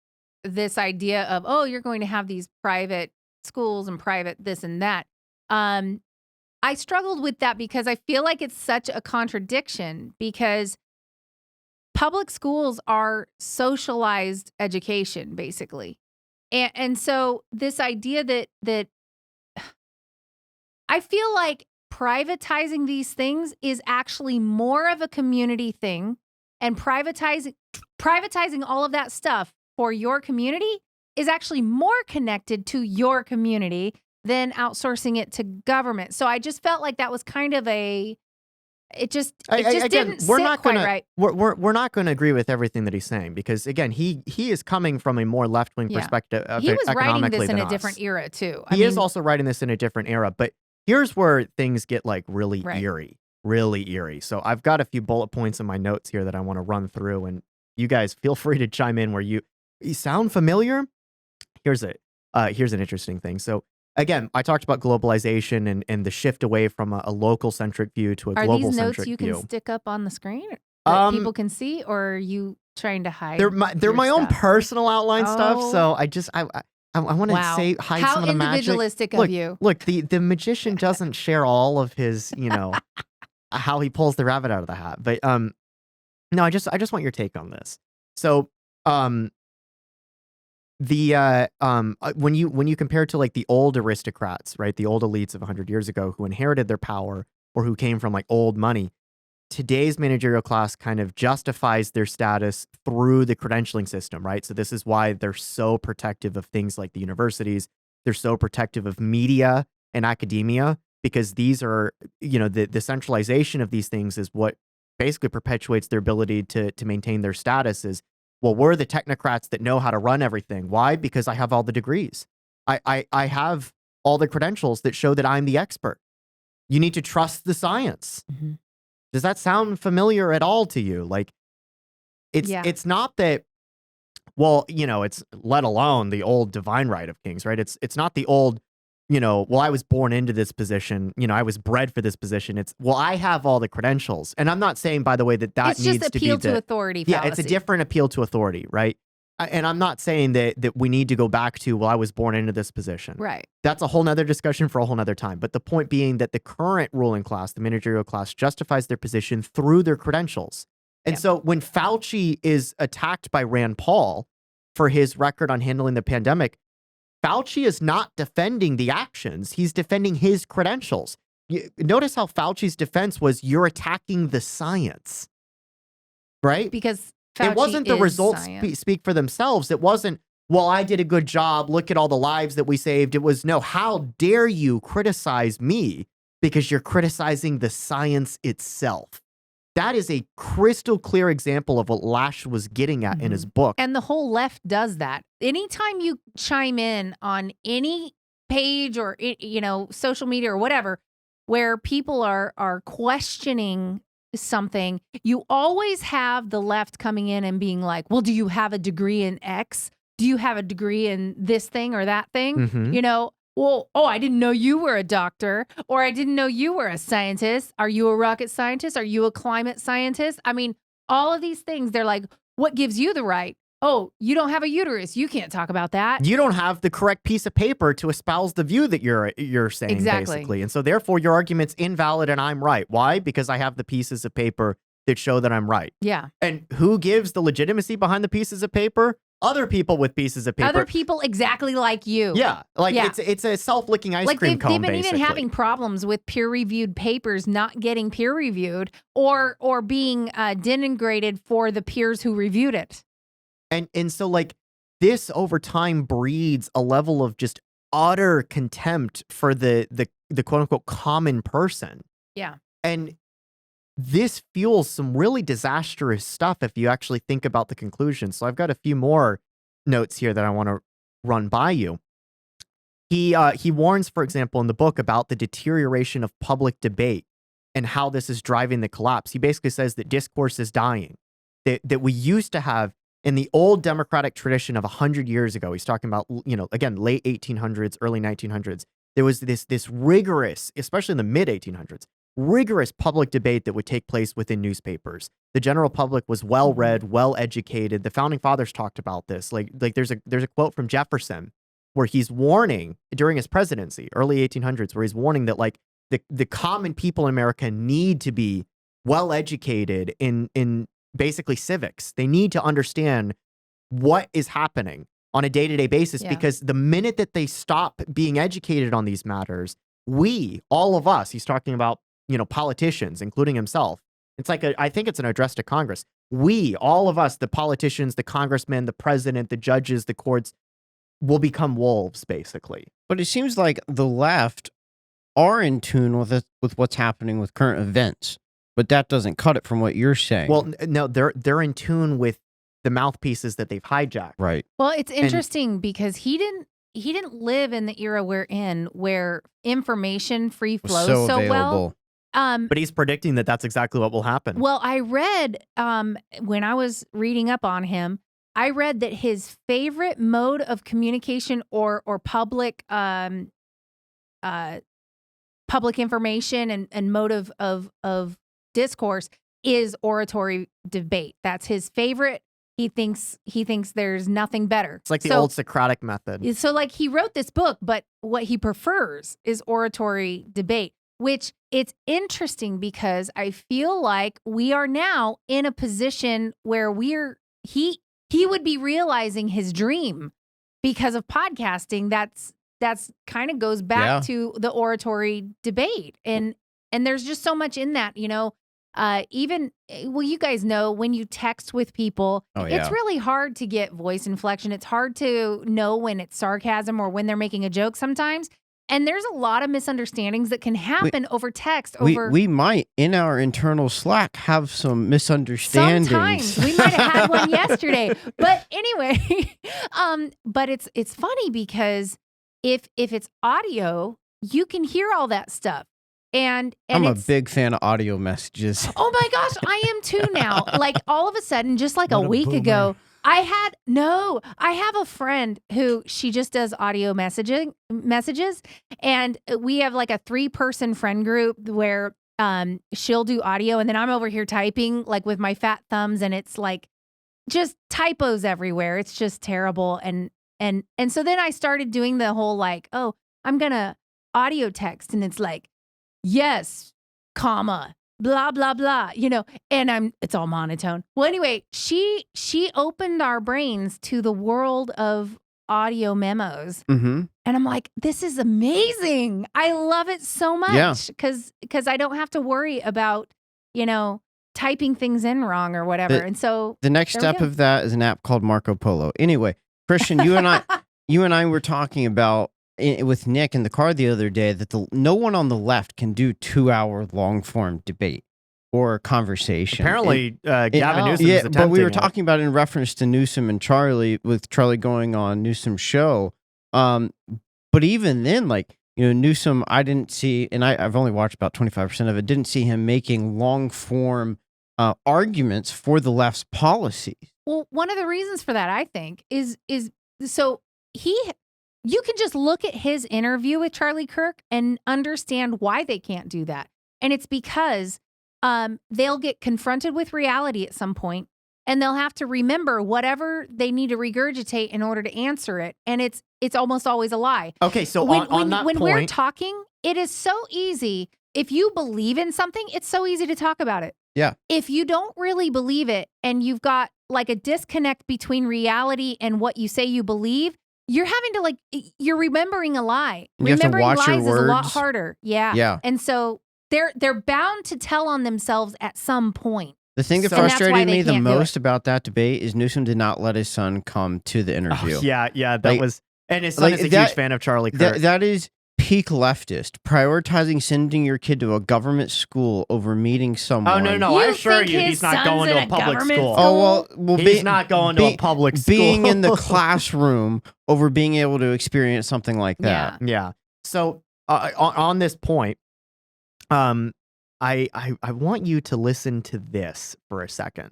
this idea of, oh, you're going to have these private schools and private this and that. I struggled with that because I feel like it's such a contradiction, because public schools are socialized education, basically. And so this idea that I feel like privatizing these things is actually more of a community thing, and privatizing all of that stuff for your community is actually more connected to your community than outsourcing it to government. So I just felt like that was kind of it just didn't sit quite right. We're not going to agree with everything that he's saying, because again, he is coming from a more left-wing perspective of He was writing economically this in than a different us. era too. He is also writing this in a different era, but here's where things get like really eerie. So I've got a few bullet points in my notes here that I want to run through, and you guys feel free to chime in where you sound familiar. Here's an interesting thing. So again, I talked about globalization and the shift away from a local-centric view to a global-centric view. Are these notes you can stick up on the screen that people can see, or are you trying to hide? They're my own personal outline stuff, Oh. so I want to Wow. say hide How some of the magic. individualistic of Look, you. Look, the magician doesn't share all of his, how he pulls the rabbit out of the hat. But no, I just want your take on this. So when you compare to like the old aristocrats, right, the old elites of 100 years ago who inherited their power or who came from like old money, today's managerial class kind of justifies their status through the credentialing system, right? So this is why they're so protective of things like the universities. They're so protective of media and academia, because these are, the centralization of these things is what basically perpetuates their ability to maintain their status. Is, well, we're the technocrats that know how to run everything. Why? Because I have all the degrees. I have all the credentials that show that I'm the expert. You need to trust the science. Mm-hmm. Does that sound familiar at all to you? Like, it's not that, well, it's let alone the old divine right of kings, right? It's not the old, well, I was born into this position, I was bred for this position. It's, well, I have all the credentials. And I'm not saying, by the way, that It's needs just to be appeal to authority Yeah, fallacy. it's a different appeal to authority, right? And I'm not saying that we need to go back to, well, I was born into this position. Right. That's a whole nother discussion for a whole nother time. But the point being that the current ruling class, the managerial class, justifies their position through their credentials. And so when Fauci is attacked by Rand Paul for his record on handling the pandemic, Fauci is not defending the actions. He's defending his credentials. Notice how Fauci's defense was, you're attacking the science, right? Because Fauci it wasn't the is results speak for themselves. It wasn't, well, I did a good job. Look at all the lives that we saved. It was, no, how dare you criticize me because you're criticizing the science itself. That is a crystal clear example of what Lasch was getting at in his book. And the whole left does that. Anytime you chime in on any page or, social media or whatever, where people are questioning something, you always have the left coming in and being like, well, do you have a degree in X? Do you have a degree in this thing or that thing? Mhm. You know, well, oh, I didn't know you were a doctor, or I didn't know you were a scientist. Are you a rocket scientist? Are you a climate scientist? I mean, all of these things, they're like, what gives you the right? Oh, you don't have a uterus. You can't talk about that. You don't have the correct piece of paper to espouse the view that you're saying, Exactly. basically. And so therefore your argument's invalid and I'm right. Why? Because I have the pieces of paper that show that I'm right. Yeah. And who gives the legitimacy behind the pieces of paper? Other people with pieces of paper. Other people exactly like you. Yeah. Like Yeah. it's a self-licking ice Like cream they've cone, been basically. even having problems with peer-reviewed papers not getting peer-reviewed or being denigrated for the peers who reviewed it. And so like this over time breeds a level of just utter contempt for the quote unquote common person. Yeah. And this fuels some really disastrous stuff if you actually think about the conclusion. So I've got a few more notes here that I want to run by you. He warns, for example, in the book about the deterioration of public debate and how this is driving the collapse. He basically says that discourse is dying, that we used to have in the old democratic tradition of 100 years ago. He's talking about, you know, again, late 1800s, early 1900s. There was this rigorous, especially in the mid 1800s, rigorous public debate that would take place within newspapers. The general public was well read, well educated. The founding fathers talked about this. Like there's a quote from Jefferson where he's warning during his presidency, early 1800s, where he's warning that like the common people in America need to be well educated in basically civics. They need to understand what is happening on a day-to-day basis, because the minute that they stop being educated on these matters, we, all of us, he's talking about, you know, politicians, including himself. It's like I think it's an address to Congress. We, all of us, the politicians, the congressmen, the president, the judges, the courts, will become wolves, basically. But it seems like the left are in tune with what's happening with current events, but that doesn't cut it from what you're saying. Well, no, they're in tune with the mouthpieces that they've hijacked. Right. Well, it's interesting because he didn't live in the era we're in where information free flows so well. But he's predicting that that's exactly what will happen. Well, I read when I was reading up on him, I read that his favorite mode of communication or public public information and mode of discourse is oratory debate. That's his favorite. He thinks there's nothing better. It's like the old Socratic method. So like he wrote this book, but what he prefers is oratory debate, which it's interesting because I feel like we are now in a position where he would be realizing his dream because of podcasting. That's kind of goes back to the oratory debate. And there's just so much in that, you know. Even, well, you guys know when you text with people, it's really hard to get voice inflection. It's hard to know when it's sarcasm or when they're making a joke sometimes. And there's a lot of misunderstandings that can happen over text. We might, in our internal Slack, have some misunderstandings. Sometimes. We might have had one yesterday. But anyway, but it's funny because if it's audio, you can hear all that stuff. And I'm a big fan of audio messages. Oh my gosh, I am too now. Like all of a sudden, just like a week ago, I have a friend who she just does audio messages, and we have like a 3-person friend group where she'll do audio and then I'm over here typing like with my fat thumbs, and it's like just typos everywhere. It's just terrible. And so then I started doing the whole like, oh, I'm gonna audio text, and it's like, yes, comma, blah, blah, blah, you know, and it's all monotone. Well, anyway, she opened our brains to the world of audio memos. Mm-hmm. And I'm like, this is amazing. I love it so much because I don't have to worry about, you know, typing things in wrong or whatever. And so the next step of that is an app called Marco Polo. Anyway, Christian, you and I were talking about with Nick in the car the other day that no one on the left can do 2-hour long form debate or conversation. Apparently, Gavin Newsom is attempting but we were talking about it in reference to Newsom and Charlie, with Charlie going on Newsom's show. But even then, like Newsom, I didn't see, and I've only watched about 25% of it, didn't see him making long form arguments for the left's policies. Well, one of the reasons for that, I think, is so you can just look at his interview with Charlie Kirk and understand why they can't do that. And it's because they'll get confronted with reality at some point, and they'll have to remember whatever they need to regurgitate in order to answer it. And it's almost always a lie. Okay, so when that when point, we're talking, it is so easy. If you believe in something, it's so easy to talk about it. Yeah. If you don't really believe it and you've got like a disconnect between reality and what you say you believe, you're having to you're remembering a lie. You have to Remembering watch your lies is a lot words. harder. Yeah. Yeah. And so they're bound to tell on themselves at some point. The thing that So- And that's why frustrated they me the can't do it. most about that debate is Newsom did not let his son come to the interview. yeah, that Like- was, and his son like is a that- huge fan of Charlie Kirk. That is peak leftist, prioritizing sending your kid to a government school over meeting someone. no, I You assure think you, his he's not son's going in to a a public government school. school? Oh well, He's not going to a public school. Being in the classroom over being able to experience something like that. Yeah. So on this point, I want you to listen to this for a second.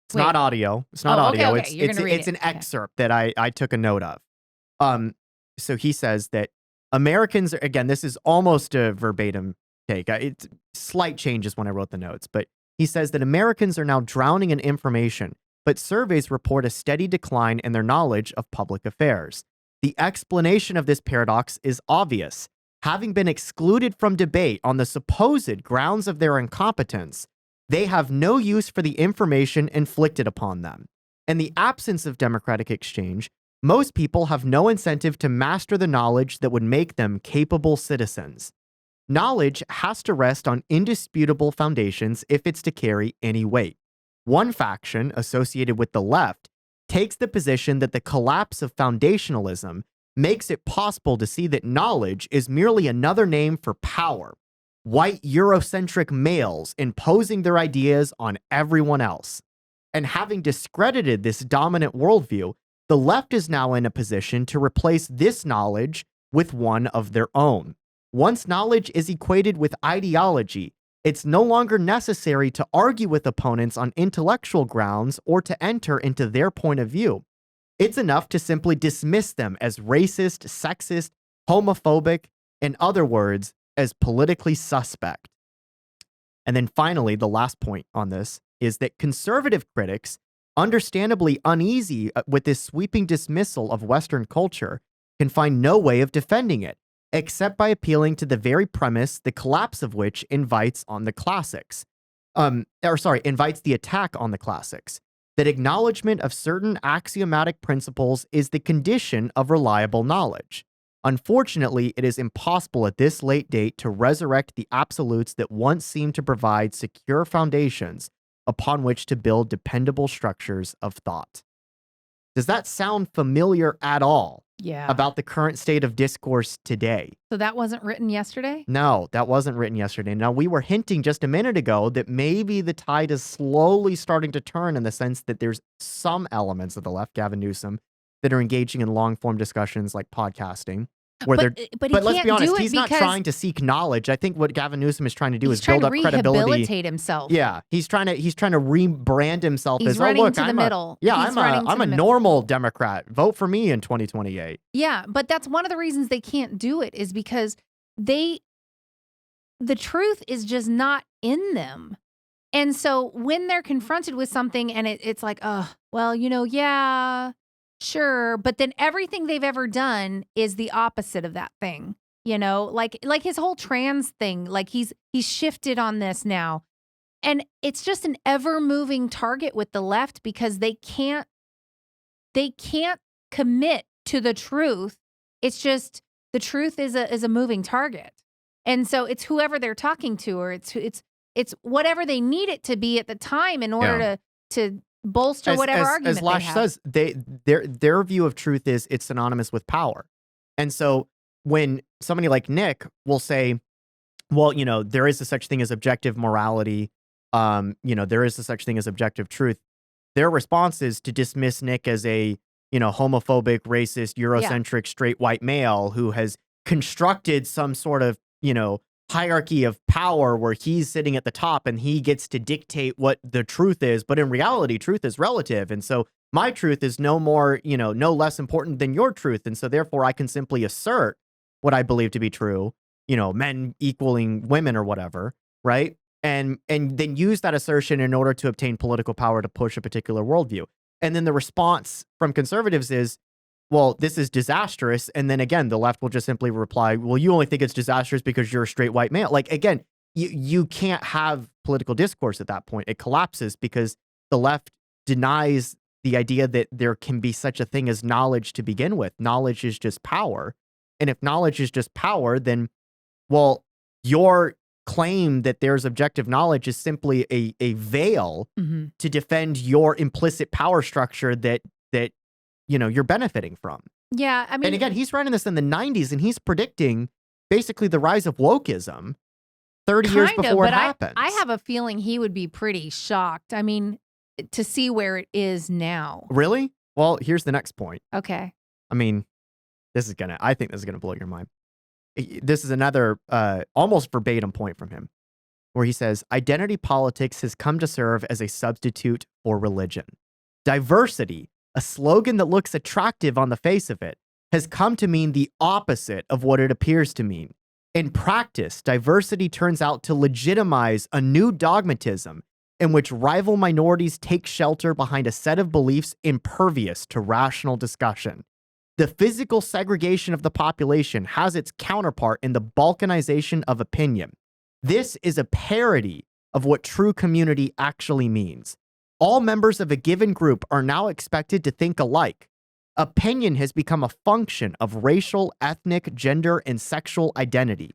It's Wait. not audio. It's not Oh, okay, audio. okay. You're gonna read It's it. an Okay. excerpt that I took a note of. So he says that Americans, again, this is almost a verbatim take. It's slight changes when I wrote the notes, but he says that Americans are now drowning in information, but surveys report a steady decline in their knowledge of public affairs. The explanation of this paradox is obvious. Having been excluded from debate on the supposed grounds of their incompetence, they have no use for the information inflicted upon them. In the absence of democratic exchange, most people have no incentive to master the knowledge that would make them capable citizens. Knowledge has to rest on indisputable foundations if it's to carry any weight. One faction, associated with the left, takes the position that the collapse of foundationalism makes it possible to see that knowledge is merely another name for power. White Eurocentric males imposing their ideas on everyone else. And having discredited this dominant worldview, the left is now in a position to replace this knowledge with one of their own. Once knowledge is equated with ideology, it's no longer necessary to argue with opponents on intellectual grounds or to enter into their point of view. It's enough to simply dismiss them as racist, sexist, homophobic, in other words, as politically suspect. And then finally, the last point on this is that conservative critics, understandably uneasy with this sweeping dismissal of Western culture, can find no way of defending it, except by appealing to the very premise, the collapse of which invites on the classics. Invites the attack on the classics. That acknowledgement of certain axiomatic principles is the condition of reliable knowledge. Unfortunately, it is impossible at this late date to resurrect the absolutes that once seemed to provide secure foundations upon which to build dependable structures of thought. Does that sound familiar at all Yeah. about the current state of discourse today? So that wasn't written yesterday? No, that wasn't written yesterday. Now, we were hinting just a minute ago that maybe the tide is slowly starting to turn in the sense that there's some elements of the left, Gavin Newsom, that are engaging in long-form discussions like podcasting, where But they're... he But let's can't be honest, do it he's not because trying to seek knowledge. I think what Gavin Newsom is trying to do he's is trying build to up credibility. rehabilitate himself. Yeah, he's trying to rebrand himself He's as, running look, to the I'm middle. Yeah, He's running to I'm the a middle. normal Democrat. Vote for me in 2028. Yeah, but that's one of the reasons they can't do it is because the truth is just not in them. And so when they're confronted with something and it's like, oh, well, yeah, sure. But then everything they've ever done is the opposite of that thing, like his whole trans thing, like he's shifted on this now. And it's just an ever moving target with the left because they can't commit to the truth. It's just the truth is a moving target. And so it's whoever they're talking to, or it's whatever they need it to be at the time in order to bolster whatever argument as Lasch they have. says, their view of truth is it's synonymous with power. And so when somebody like Nick will say, well, there is a such thing as objective morality, there is a such thing as objective truth, their response is to dismiss Nick as a homophobic, racist, Eurocentric, straight white male who has constructed some sort of, hierarchy of power where he's sitting at the top and he gets to dictate what the truth is. But in reality, truth is relative. And so my truth is no more, no less important than your truth. And so therefore I can simply assert what I believe to be true, men equaling women or whatever, right? And then use that assertion in order to obtain political power to push a particular worldview. And then the response from conservatives is, well, this is disastrous. And then again, the left will just simply reply, well, you only think it's disastrous because you're a straight white male. Like, again, you can't have political discourse at that point. It collapses because the left denies the idea that there can be such a thing as knowledge to begin with. Knowledge is just power. And if knowledge is just power, then, well, your claim that there's objective knowledge is simply a veil to defend your implicit power structure that you're benefiting from. Yeah, I mean, and again, he's writing this in the 90s, and he's predicting basically the rise of wokeism 30 years before it happens. I have a feeling he would be pretty shocked. I mean, to see where it is now. Really? Well, here's the next point. Okay. I mean, I think this is gonna blow your mind. This is another almost verbatim point from him, where he says, identity politics has come to serve as a substitute for religion. Diversity, a slogan that looks attractive on the face of it, has come to mean the opposite of what it appears to mean. In practice, diversity turns out to legitimize a new dogmatism in which rival minorities take shelter behind a set of beliefs impervious to rational discussion. The physical segregation of the population has its counterpart in the balkanization of opinion. This is a parody of what true community actually means. All members of a given group are now expected to think alike. Opinion has become a function of racial, ethnic, gender, and sexual identity.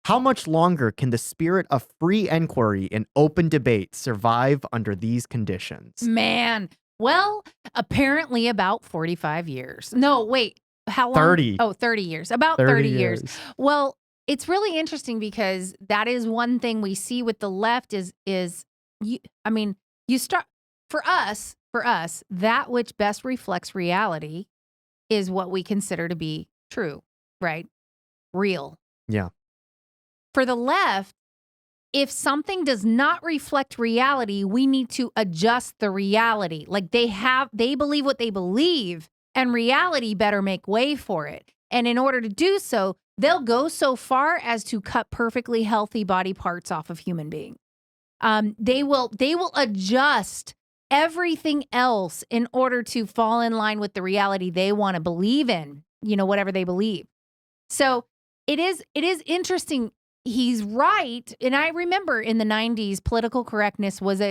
How much longer can the spirit of free inquiry and open debate survive under these conditions? Man, well, apparently about 45 years. No, wait, how long? 30. Oh, 30 years. About 30 years. Well, it's really interesting because that is one thing we see with the left you start, for us, that which best reflects reality is what we consider to be true, right? Real. Yeah. For the left, if something does not reflect reality, we need to adjust the reality. Like they believe what they believe, and reality better make way for it. And in order to do so, they'll go so far as to cut perfectly healthy body parts off of human beings. They will adjust everything else in order to fall in line with the reality they want to believe in, whatever they believe. So it is interesting. He's right. And I remember in the 90s, political correctness was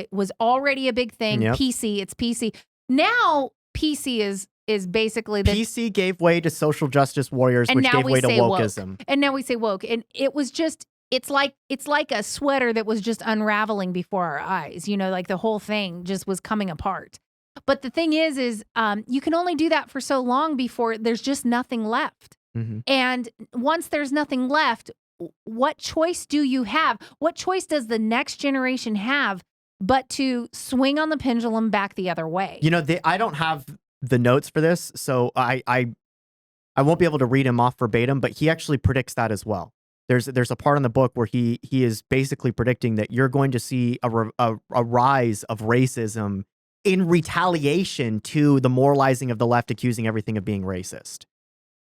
already a big thing. Yep. PC, it's PC. Now PC is basically the PC gave way to social justice warriors, which gave way to wokeism. Woke. And now we say woke. And it was just, it's like a sweater that was just unraveling before our eyes. Like the whole thing just was coming apart. But the thing is you can only do that for so long before there's just nothing left. Mm-hmm. And once there's nothing left, what choice do you have? What choice does the next generation have but to swing on the pendulum back the other way? I don't have the notes for this, so I won't be able to read him off verbatim, but he actually predicts that as well. There's a part in the book where he is basically predicting that you're going to see a rise of racism in retaliation to the moralizing of the left, accusing everything of being racist.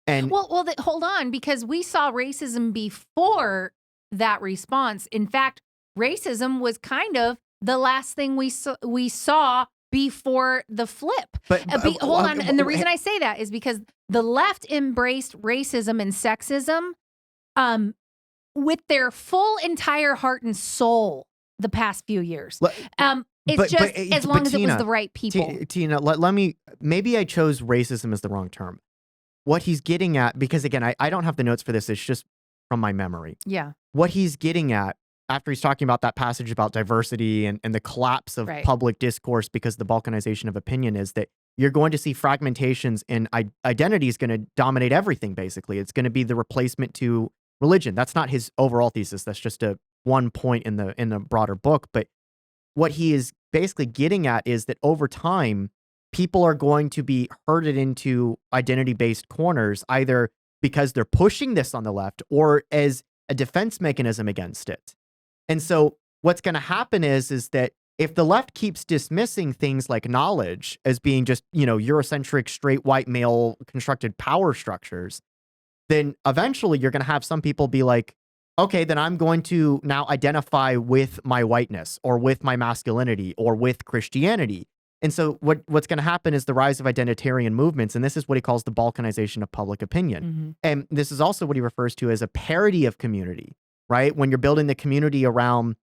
And hold on, because we saw racism before that response. In fact, racism was kind of the last thing we saw before the flip. Hold on, and the reason I say that is because the left embraced racism and sexism with their full entire heart and soul the past few years. As long as it was the right people. Tina, maybe I chose racism as the wrong term. What he's getting at, because again, I don't have the notes for this, it's just from my memory. Yeah. What he's getting at, after he's talking about that passage about diversity and the collapse of public discourse because of the balkanization of opinion, is that you're going to see fragmentations and identity is going to dominate everything, basically. It's going to be the replacement to religion. That's not his overall thesis. That's just one point in the broader book. But what he is basically getting at is that over time, people are going to be herded into identity-based corners, either because they're pushing this on the left or as a defense mechanism against it. And so what's going to happen is that if the left keeps dismissing things like knowledge as being just, Eurocentric, straight white male constructed power structures, then eventually you're going to have some people be like, okay, then I'm going to now identify with my whiteness or with my masculinity or with Christianity. And so what's going to happen is the rise of identitarian movements, and this is what he calls the balkanization of public opinion. Mm-hmm. And this is also what he refers to as a parody of community, right? When you're building the community around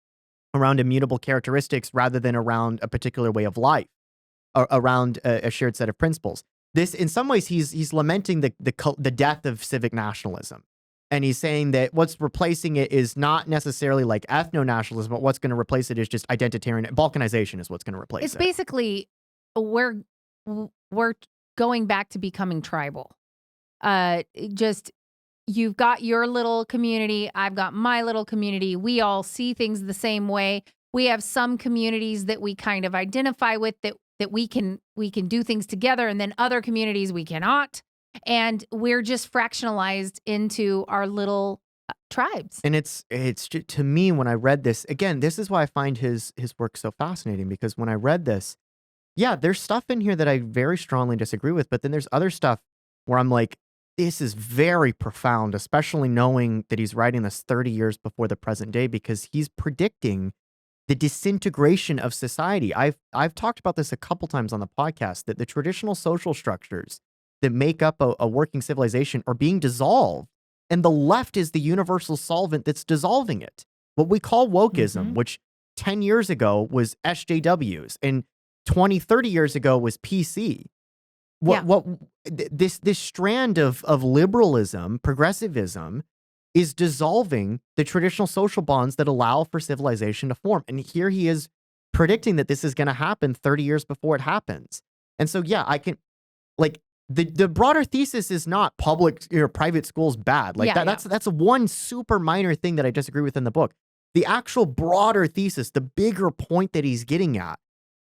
immutable characteristics rather than around a particular way of life, or around a shared set of principles. This, in some ways, he's lamenting the death of civic nationalism. And he's saying that what's replacing it is not necessarily like ethno-nationalism, but what's going to replace it is just identitarian. Balkanization is what's going to replace it. It's basically we're going back to becoming tribal. Just you've got your little community, I've got my little community. We all see things the same way. We have some communities that we kind of identify with that we can do things together, and then other communities we cannot. And we're just fractionalized into our little tribes. And it's to me, when I read this, again, this is why I find his work so fascinating, because when I read this, yeah, there's stuff in here that I very strongly disagree with, but then there's other stuff where I'm like, this is very profound, especially knowing that he's writing this 30 years before the present day, because he's predicting the disintegration of society. I've talked about this a couple times on the podcast, that the traditional social structures that make up a working civilization are being dissolved, and the left is the universal solvent that's dissolving it. What we call wokeism, which 10 years ago was SJWs and 20, 30 years ago was PC. This strand of liberalism, progressivism, is dissolving the traditional social bonds that allow for civilization to form. And here he is predicting that this is going to happen 30 years before it happens. And so, yeah, I can, like, the broader thesis is not public or private schools bad. Like that's one super minor thing that I disagree with in the book. The actual broader thesis, the bigger point that he's getting at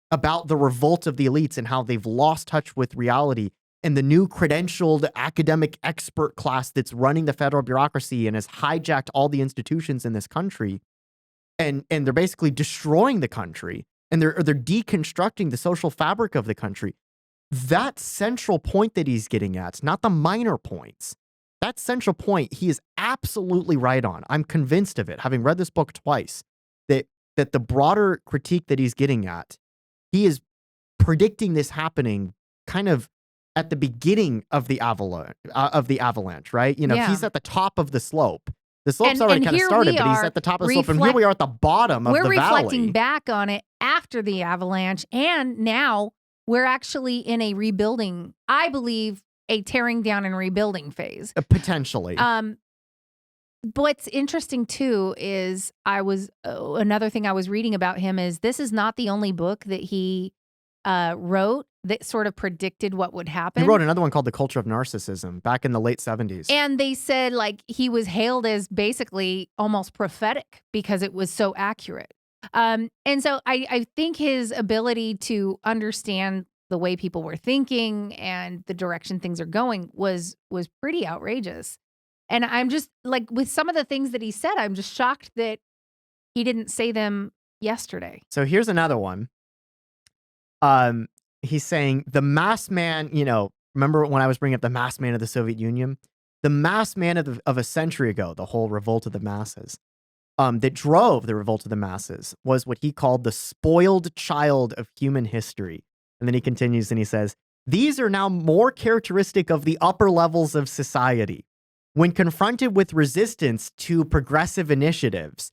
about the revolt of the elites and how they've lost touch with reality, and the new credentialed academic expert class that's running the federal bureaucracy and has hijacked all the institutions in this country, and they're basically destroying the country, and they're deconstructing the social fabric of the country. That central point that he's getting at, not the minor points, that central point he is absolutely right on. I'm convinced of it, having read this book twice, that the broader critique that he's getting at, he is predicting this happening kind of at the beginning of the avalanche, right? He's at the top of the slope. The slope's already kind of started, but he's at the top of the slope, and here we are at the bottom of the valley. We're reflecting back on it after the avalanche, and now we're actually in a rebuilding, I believe, a tearing down and rebuilding phase. Potentially. What's interesting too is another thing I was reading about him is this is not the only book that he wrote that sort of predicted what would happen. He wrote another one called The Culture of Narcissism back in the late 70s. And they said like he was hailed as basically almost prophetic because it was so accurate. And so I think his ability to understand the way people were thinking and the direction things are going was pretty outrageous. And I'm just like, with some of the things that he said, I'm just shocked that he didn't say them yesterday. So here's another one. He's saying the mass man, remember when I was bringing up the mass man of the Soviet Union? The mass man of a century ago, the whole revolt of the masses, that drove the revolt of the masses was what he called the spoiled child of human history. And then he continues and he says, these are now more characteristic of the upper levels of society. When confronted with resistance to progressive initiatives,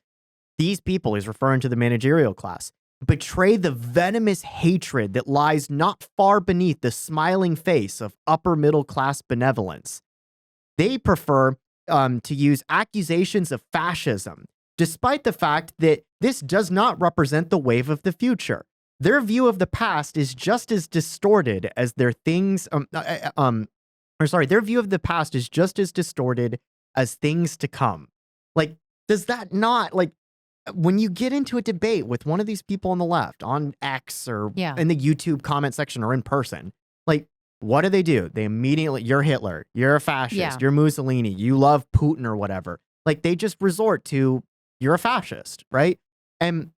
these people, he's referring to the managerial class, betray the venomous hatred that lies not far beneath the smiling face of upper middle class benevolence. They prefer to use accusations of fascism, despite the fact that this does not represent the wave of the future. Their view of the past is just as distorted as their things. Their view of the past is just as distorted as things to come. Like, does that not, like, when you get into a debate with one of these people on the left on X or in the YouTube comment section or in person, like, what do? They immediately, you're Hitler, you're a fascist, Yeah. you're Mussolini, you love Putin or whatever. Like they just resort to, you're a fascist, right? And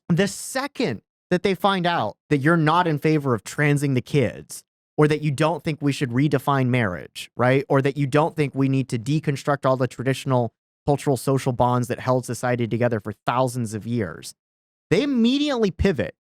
the second that they find out that you're not in favor of transing the kids, or that you don't think we should redefine marriage, right? Or that you don't think we need to deconstruct all the traditional cultural social bonds that held society together for thousands of years, they immediately pivot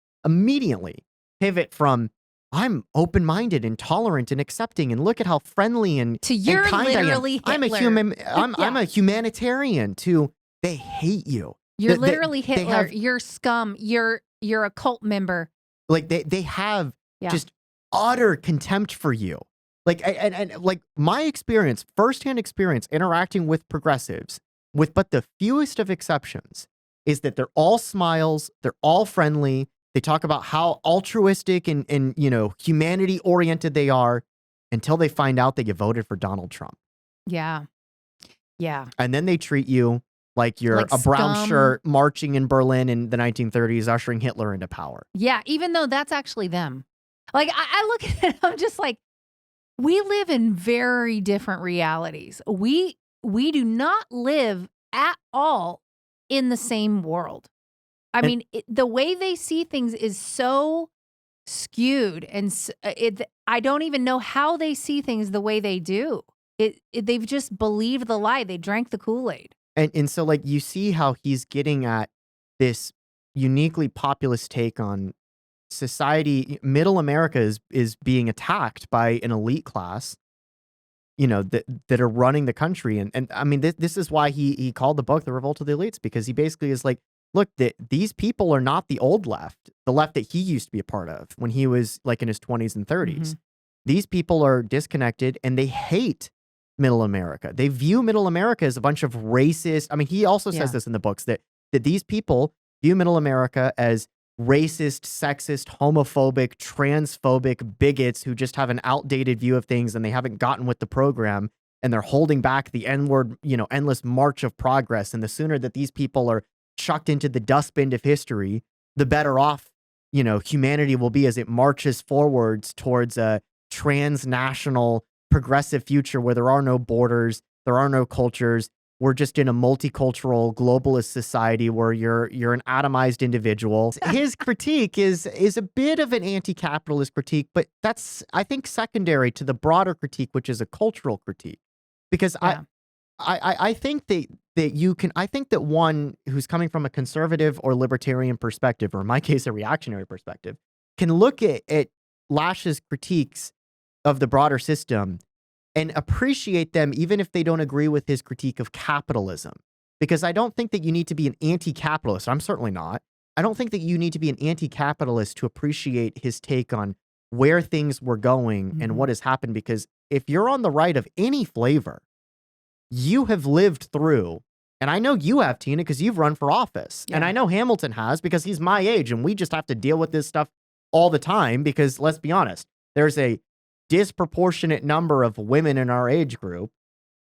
from, I'm open-minded and tolerant and accepting, and look at how friendly and To you're and kind literally I am. Hitler. I'm a humanitarian. To they hate you. You're They- literally they Hitler. have- You're scum. You're a cult member. Like they have Yeah. just utter contempt for you. Like and like my experience, firsthand experience interacting with progressives, with but the fewest of exceptions, is that they're all smiles, they're all friendly. They talk about how altruistic and humanity oriented they are, until they find out that you voted for Donald Trump. Yeah. Yeah. And then they treat you like you're Like a brown scum. shirt marching in Berlin in the 1930s, ushering Hitler into power. Yeah. Even though that's actually them. Like I look at it, I'm just like, we live in very different realities. We do not live at all in the same world. I mean, the way they see things is so skewed, and I don't even know how they see things the way they do. They've just believed the lie. They drank the Kool-Aid. And so like you see how he's getting at this uniquely populist take on society. Middle America is being attacked by an elite class, that are running the country. And I mean, this is why he called the book The Revolt of the Elites, because he basically is like, look, these people are not the old left, the left that he used to be a part of when he was like in his 20s and 30s. Mm-hmm. These people are disconnected and they hate Middle America. They view Middle America as a bunch of racist. I mean, he also says this in the books, that these people view Middle America as racist, sexist, homophobic, transphobic bigots who just have an outdated view of things, and they haven't gotten with the program, and they're holding back the endless march of progress. And the sooner that these people are chucked into the dustbin of history, the better off, humanity will be as it marches forwards towards a transnational progressive future where there are no borders, there are no cultures. We're just in a multicultural globalist society where you're an atomized individual. His critique is a bit of an anti-capitalist critique, but that's, I think, secondary to the broader critique, which is a cultural critique. Because I think I think that one who's coming from a conservative or libertarian perspective, or in my case, a reactionary perspective, can look at Lasch's critiques of the broader system and appreciate them, even if they don't agree with his critique of capitalism. Because I don't think that you need to be an anti-capitalist. I'm certainly not. I don't think that you need to be an anti-capitalist to appreciate his take on where things were going and what has happened. Because if you're on the right of any flavor, you have lived through, and I know you have, Tina, because you've run for office. Yeah. And I know Hamilton has, because he's my age, and we just have to deal with this stuff all the time. Because let's be honest, there's a disproportionate number of women in our age group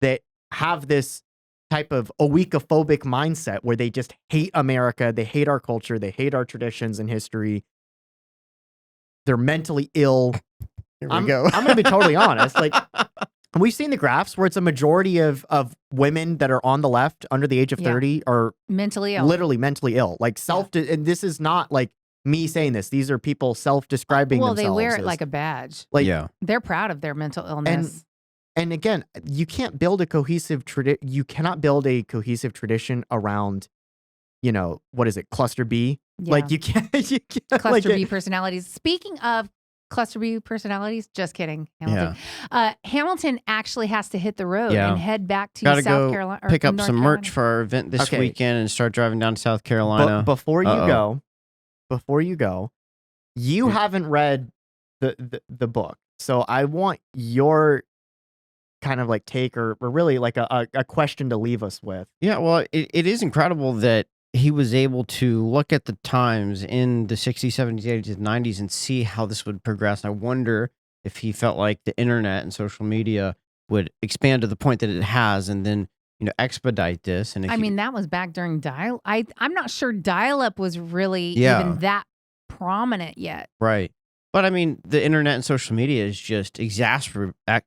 that have this type of oikophobic mindset where they just hate America, they hate our culture, they hate our traditions and history. They're mentally ill. Here we go. I'm going to be totally honest. Like, we've seen the graphs where it's a majority of women that are on the left under the age of 30 are mentally ill. literally mentally ill. Like and this is not like me saying this. These are people self-describing themselves. Well, they wear it as, like a badge. like, They're proud of their mental illness. And again, you can't build a cohesive you cannot build a cohesive tradition around, what is it, cluster B? Yeah. Like you can't Cluster like, B personalities. Speaking of cluster B personalities, just kidding, Hamilton. Hamilton actually has to hit the road and head back to Gotta South go Carolina. Or pick up North some Carolina. merch for our event this Okay. weekend and start driving down to South Carolina. Before you go, you haven't read the book. So I want your kind of like take or really like a question to leave us with. Yeah, well, it is incredible that he was able to look at the times in the 60s, 70s, 80s, and 90s and see how this would progress. I wonder if he felt like the internet and social media would expand to the point that it has and then, expedite this. And I mean, that was back during dial. I'm not sure dial-up was really even that prominent yet. Right. But I mean, the internet and social media is just exasperated It's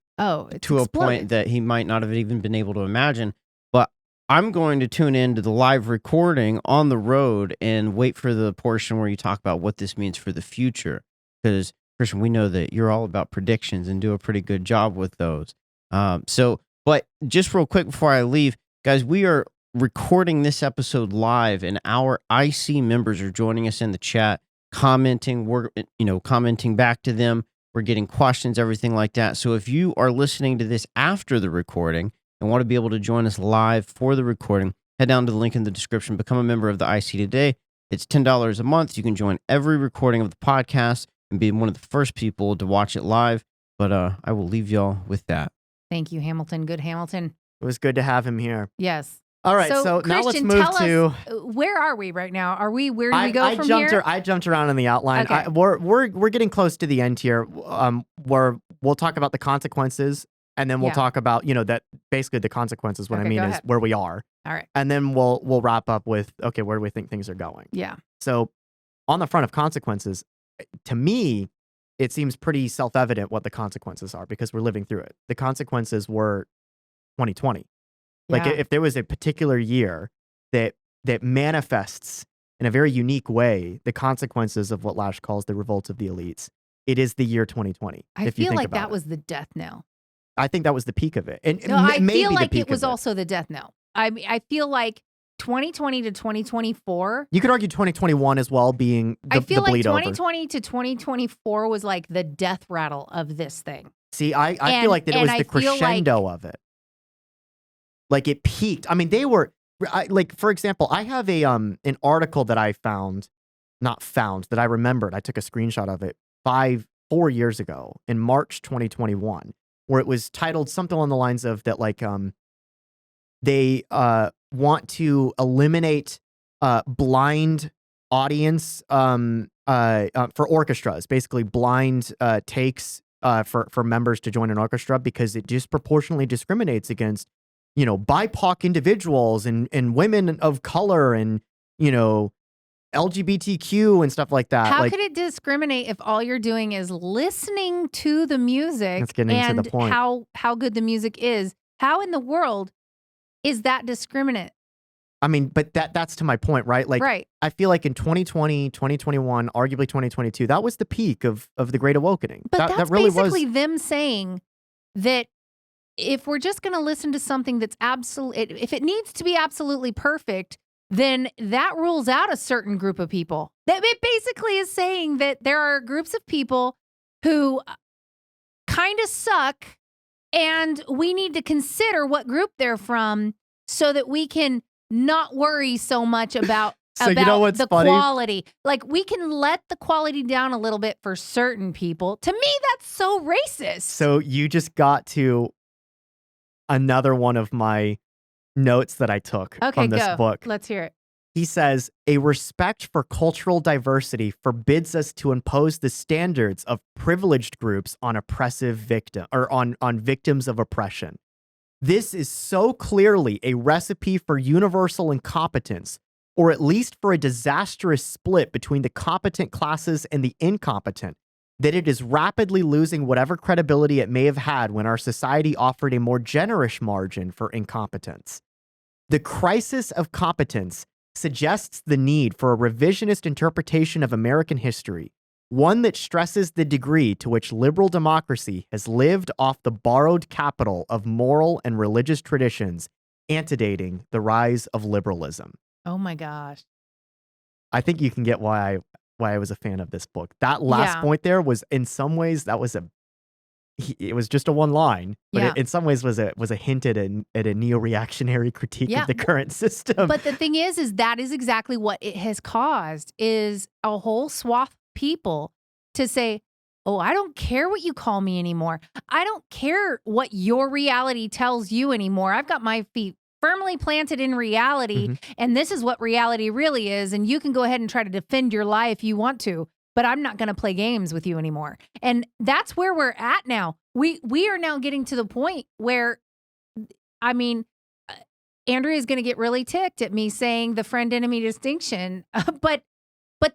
to a exploded. point that he might not have even been able to imagine. But I'm going to tune into the live recording on the road and wait for the portion where you talk about what this means for the future. Because, Christian, we know that you're all about predictions and do a pretty good job with those. But just real quick before I leave, guys, we are recording this episode live, and our IC members are joining us in the chat, commenting. We're commenting back to them. We're getting questions, everything like that. So if you are listening to this after the recording and want to be able to join us live for the recording, head down to the link in the description. Become a member of the IC today. It's $10 a month. You can join every recording of the podcast and be one of the first people to watch it live. But I will leave y'all with that. Thank you, Hamilton. Good Hamilton. It was good to have him here. Yes. All right, so now let's Christian, move tell to. us, where are we right now? Where do we go from here? I jumped around in the outline. Okay. We're getting close to the end here. Where we'll talk about the consequences, and then we'll talk about that basically the consequences. What I Okay, mean go is ahead. where we are, All right. and then we'll wrap up with where do we think things are going. Yeah. So on the front of consequences, to me, it seems pretty self-evident what the consequences are because we're living through it. The consequences were 2020. Like Yeah. if there was a particular year that manifests in a very unique way the consequences of what Lasch calls the revolt of the elites, it is the year 2020. I if you feel think like about that it. was the death knell. I think that was the peak of it. And No, I maybe feel the like peak it was of also the death knell. I feel like 2020 to 2024. You could argue 2021 as well being the, I feel the like bleed over. 2020 to 2024 was like the death rattle of this thing. See, I feel like that it was the crescendo of it. Like it peaked. I mean, they were like, for example, I have an article that I that I remembered. I took a screenshot of it 4 years ago in March 2021, where it was titled something along the lines of that, like they want to eliminate blind audience for orchestras, basically blind takes for members to join an orchestra because it disproportionately discriminates against BIPOC individuals and women of color and LGBTQ and stuff like that. How could it discriminate if all you're doing is listening to the music That's getting and to the point. how good the music is? How in the world is that discriminate? I mean, but that's to my point, right? Like, Right. I feel like in 2020, 2021, arguably 2022, that was the peak of the Great Awakening. But that that's really basically was. them saying that if we're just going to listen to something that's if it needs to be absolutely perfect, then that rules out a certain group of people. That it basically is saying that there are groups of people who kind of suck, and we need to consider what group they're from so that we can not worry so much about So you know what's the funny? quality. Like, we can let the quality down a little bit for certain people. To me, that's so racist. So you just got to another one of my notes that I took Okay, from this go. book. Let's hear it. He says, a respect for cultural diversity forbids us to impose the standards of privileged groups on oppressive victim or on victims of oppression. This is so clearly a recipe for universal incompetence, or at least for a disastrous split between the competent classes and the incompetent, that it is rapidly losing whatever credibility it may have had when our society offered a more generous margin for incompetence. The crisis of competence suggests the need for a revisionist interpretation of American history, one that stresses the degree to which liberal democracy has lived off the borrowed capital of moral and religious traditions, antedating the rise of liberalism. Oh my gosh. I think you can get why I was a fan of this book. That last Yeah. point there was, in some ways, it was just a one line, but Yeah. it in some ways was a hint at a neo-reactionary critique Yeah, of the current system. But the thing is that is exactly what it has caused, is a whole swath of people to say, oh, I don't care what you call me anymore. I don't care what your reality tells you anymore. I've got my feet firmly planted in reality, and this is what reality really is. And you can go ahead and try to defend your lie if you want to, but I'm not going to play games with you anymore. And that's where we're at now. We are now getting to the point where, I mean, Andrea is going to get really ticked at me saying the friend enemy distinction, but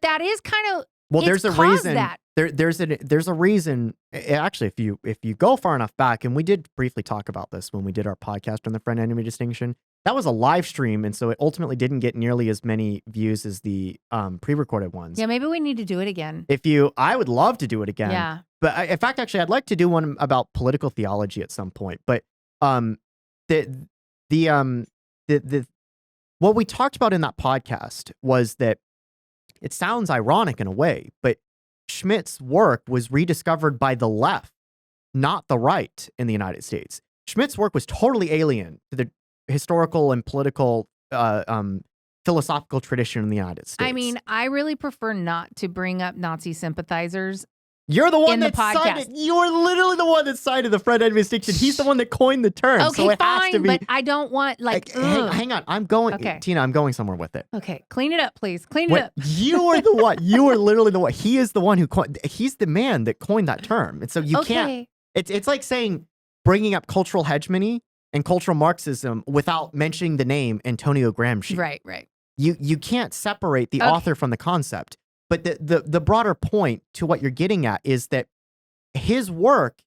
that is kind of well, there's a caused reason. that. there's a reason. Actually, if you go far enough back, and we did briefly talk about this when we did our podcast on the friend enemy distinction. That was a live stream, and so it ultimately didn't get nearly as many views as the pre-recorded ones. Yeah, maybe we need to do it again. I would love to do it again. Yeah. But in fact, actually, I'd like to do one about political theology at some point. But the what we talked about in that podcast was that it sounds ironic in a way, but Schmitt's work was rediscovered by the left, not the right in the United States. Schmitt's work was totally alien to the historical and political philosophical tradition in the United States. I mean, I really prefer not to bring up Nazi sympathizers. You're the one in the that cited. podcast. You're literally the one that cited the friend enemy distinction. He's the one that coined the term. Okay, so it fine, has to be. but I don't want hang on. I'm going. Okay. Tina, I'm going somewhere with it. Okay, clean it up, please. Clean it up. You are the one. You are literally the one. He is the one who coined. He's the man that coined that term, and so you can't. It's like saying bringing up cultural hegemony and cultural Marxism without mentioning the name Antonio Gramsci. Right. You can't separate the author from the concept. But the broader point to what you're getting at is that his work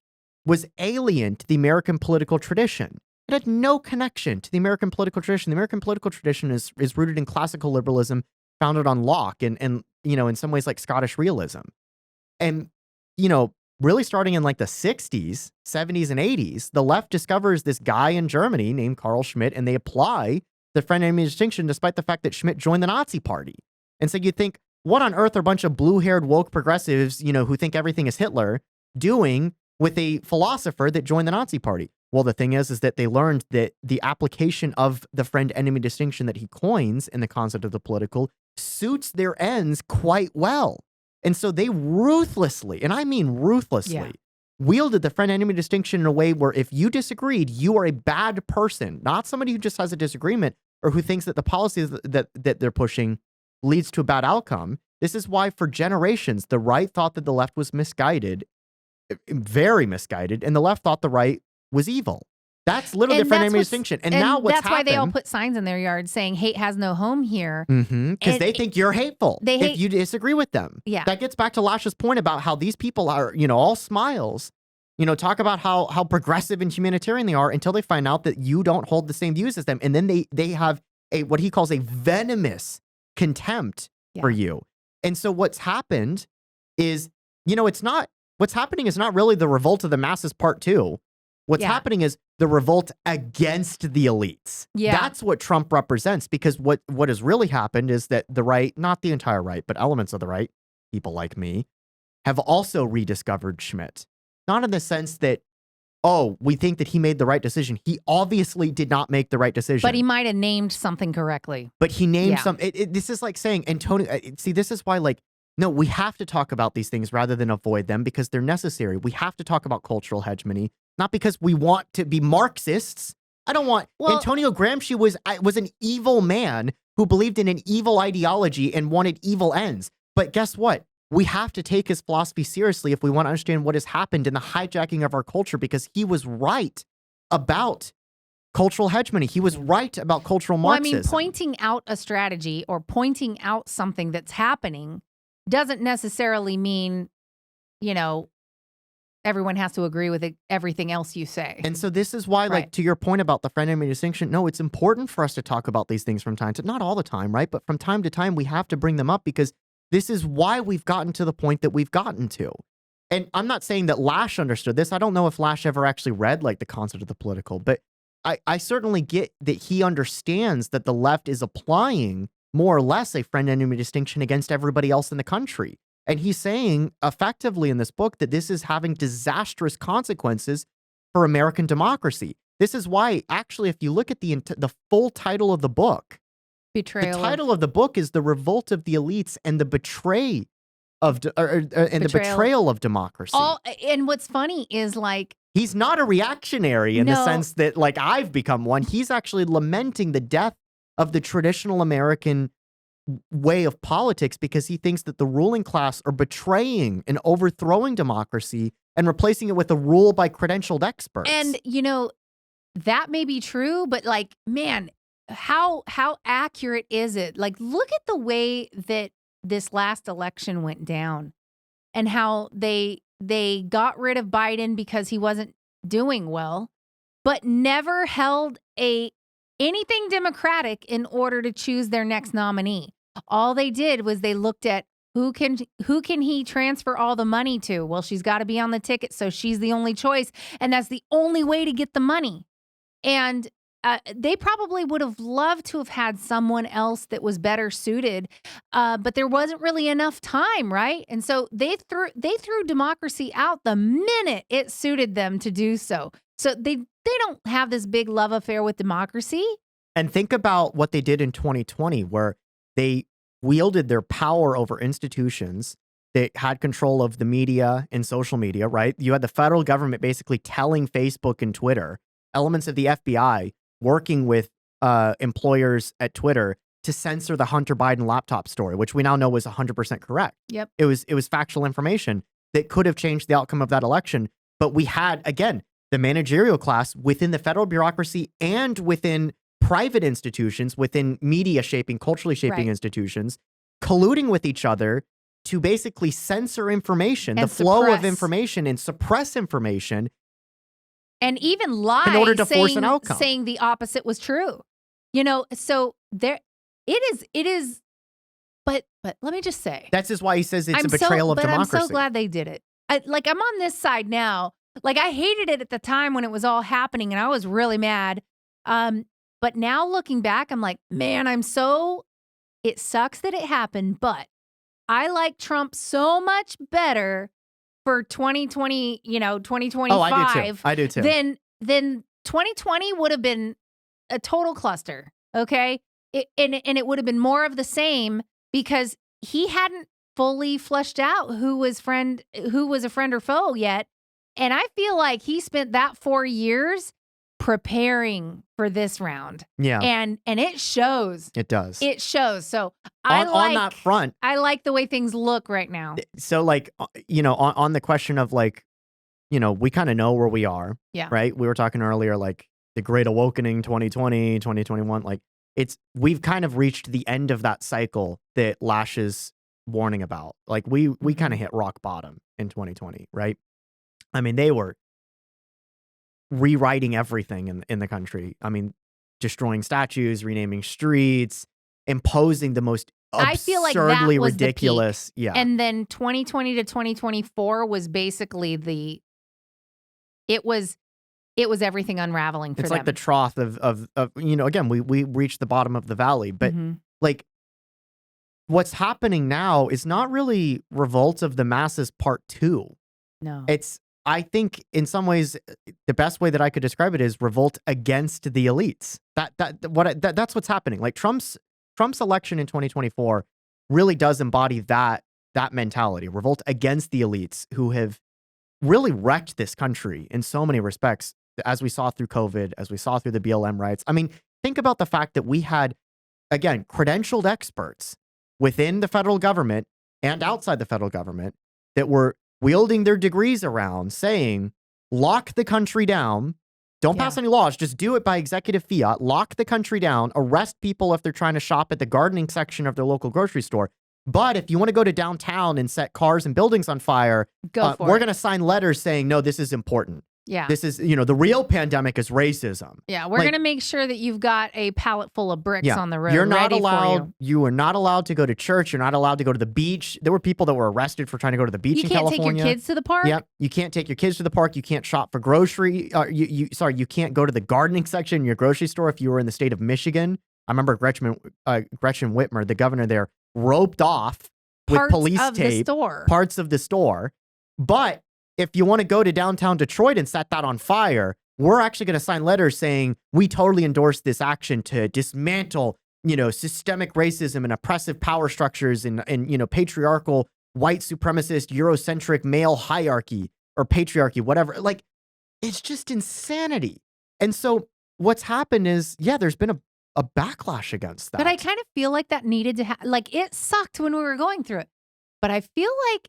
was alien to the American political tradition. It had no connection to the American political tradition. The American political tradition is rooted in classical liberalism, founded on Locke and in some ways like Scottish realism. And really starting in like the 60s, 70s, and 80s, the left discovers this guy in Germany named Carl Schmitt, and they apply the friend enemy distinction despite the fact that Schmitt joined the Nazi Party. And so you think, what on earth are a bunch of blue-haired woke progressives, who think everything is Hitler, doing with a philosopher that joined the Nazi Party? Well, the thing is that they learned that the application of the friend enemy distinction that he coins in the concept of the political suits their ends quite well. And so they ruthlessly, and I mean ruthlessly, wielded the friend enemy distinction in a way where if you disagreed, you are a bad person, not somebody who just has a disagreement or who thinks that the policies that they're pushing leads to a bad outcome. This is why for generations, the right thought that the left was misguided, very misguided, and the left thought the right was evil. That's literally the friend enemy distinction. And now what's that's why they all put signs in their yard saying hate has no home here. Because they think you're hateful if you disagree with them. Yeah. That gets back to Lasch's point about how these people are, all smiles, talk about how progressive and humanitarian they are until they find out that you don't hold the same views as them. And then they have what he calls a venomous contempt for you. And so what's happened is, what's happening is not really the revolt of the masses part 2. What's happening is the revolt against the elites. Yeah. That's what Trump represents, because what has really happened is that the right, not the entire right, but elements of the right, people like me, have also rediscovered Schmitt. Not in the sense that, we think that he made the right decision. He obviously did not make the right decision. But he might have named something correctly. But he named some. This is like saying, Antonio, see, this is why, no, we have to talk about these things rather than avoid them because they're necessary. We have to talk about cultural hegemony, not because we want to be Marxists. I don't want. Antonio Gramsci was an evil man who believed in an evil ideology and wanted evil ends. But guess what? We have to take his philosophy seriously if we want to understand what has happened in the hijacking of our culture, because he was right about cultural hegemony. He was right about cultural Marxism. Well, I mean, pointing out a strategy or pointing out something that's happening doesn't necessarily mean, everyone has to agree with everything else you say. And so this is why, to your point about the friend enemy distinction, no, it's important for us to talk about these things from time to, not all the time, right? But from time to time, we have to bring them up because this is why we've gotten to the point that we've gotten to. And I'm not saying that Lasch understood this. I don't know if Lasch ever actually read the concept of the political, but I certainly get that he understands that the left is applying more or less a friend enemy distinction against everybody else in the country. And he's saying effectively in this book that this is having disastrous consequences for American democracy. This is why, actually, if you look at the full title of the book, the title of the book is The Revolt of the Elites and the Betrayal of Democracy. And what's funny is he's not a reactionary in the sense that I've become one. He's actually lamenting the death of the traditional American way of politics because he thinks that the ruling class are betraying and overthrowing democracy and replacing it with a rule by credentialed experts. And, that may be true, but man, how accurate is it? Look at the way that this last election went down. and how they got rid of Biden because he wasn't doing well, but never held anything democratic in order to choose their next nominee. All they did was they looked at who can he transfer all the money to? Well, she's got to be on the ticket, so she's the only choice, and that's the only way to get the money. And they probably would have loved to have had someone else that was better suited, but there wasn't really enough time, right? And so they threw democracy out the minute it suited them to do so. So they don't have this big love affair with democracy. And think about what they did in 2020, where they wielded their power over institutions. They had control of the media and social media, right? You had the federal government basically telling Facebook and Twitter, elements of the FBI working with employers at Twitter to censor the Hunter Biden laptop story, which we now know was 100% correct. Yep. It was factual information that could have changed the outcome of that election. But we had, again, the managerial class within the federal bureaucracy and within private institutions, within media shaping, culturally shaping institutions, colluding with each other to basically censor information, And the flow of suppress. information, and suppress information. And even lie In order to force an outcome. saying the opposite was true. So there it is but let me just say. That's just why he says it's a betrayal of democracy. I'm so glad they did it. I'm on this side now. Like, I hated it at the time when it was all happening and I was really mad. But now looking back, I'm like, man, it sucks that it happened, but I like Trump so much better for 2020, 2025. Oh, I do too. Then 2020 would have been a total cluster. Okay. And it would have been more of the same because he hadn't fully fleshed out who was a friend or foe yet. And I feel like he spent that 4 years preparing for this round. Yeah. And it shows. It does. It shows. So on that front, I like the way things look right now. so on the question of we kind of know where we are. Yeah. Right. We were talking earlier, like the Great Awakening, 2020, 2021, we've kind of reached the end of that cycle that Lasch is warning about. Like we kind of hit rock bottom in 2020, right? I mean, they were rewriting everything in the country. I mean, destroying statues, renaming streets, imposing the most I feel like that absurdly was the peak. ridiculous. Yeah. And then 2020 to 2024 was basically it was everything unraveling for it's them. like the trough of again, we reached the bottom of the valley, but like what's happening now is not really Revolt of the Masses Part 2. No. It's, I think in some ways, the best way that I could describe it is revolt against the elites. That's what's happening. Like Trump's election in 2024 really does embody that mentality. Revolt against the elites who have really wrecked this country in so many respects, as we saw through COVID, as we saw through the BLM riots. I mean, think about the fact that we had, again, credentialed experts within the federal government and outside the federal government that were wielding their degrees around saying, lock the country down. Don't pass any laws. Just do it by executive fiat. Lock the country down. Arrest people if they're trying to shop at the gardening section of their local grocery store. But if you want to go to downtown and set cars and buildings on fire, we're going to sign letters saying, no, this is important. Yeah. This is, the real pandemic is racism. Yeah. We're going to make sure that you've got a pallet full of bricks on the road. You're not ready allowed. For you. You are not allowed to go to church. You're not allowed to go to the beach. There were people that were arrested for trying to go to the beach in California. You can't take your kids to the park? Yep. You can't take your kids to the park. You can't shop for grocery. You can't go to the gardening section in your grocery store if you were in the state of Michigan. I remember Gretchen Whitmer, the governor there, roped off with police tape parts of the store. But if you want to go to downtown Detroit and set that on fire, we're actually going to sign letters saying we totally endorse this action to dismantle, systemic racism and oppressive power structures and patriarchal, white supremacist, Eurocentric male hierarchy or patriarchy, whatever. Like, it's just insanity. And so what's happened is, there's been a backlash against that. But I kind of feel like that needed to happen. Like, it sucked when we were going through it. But I feel like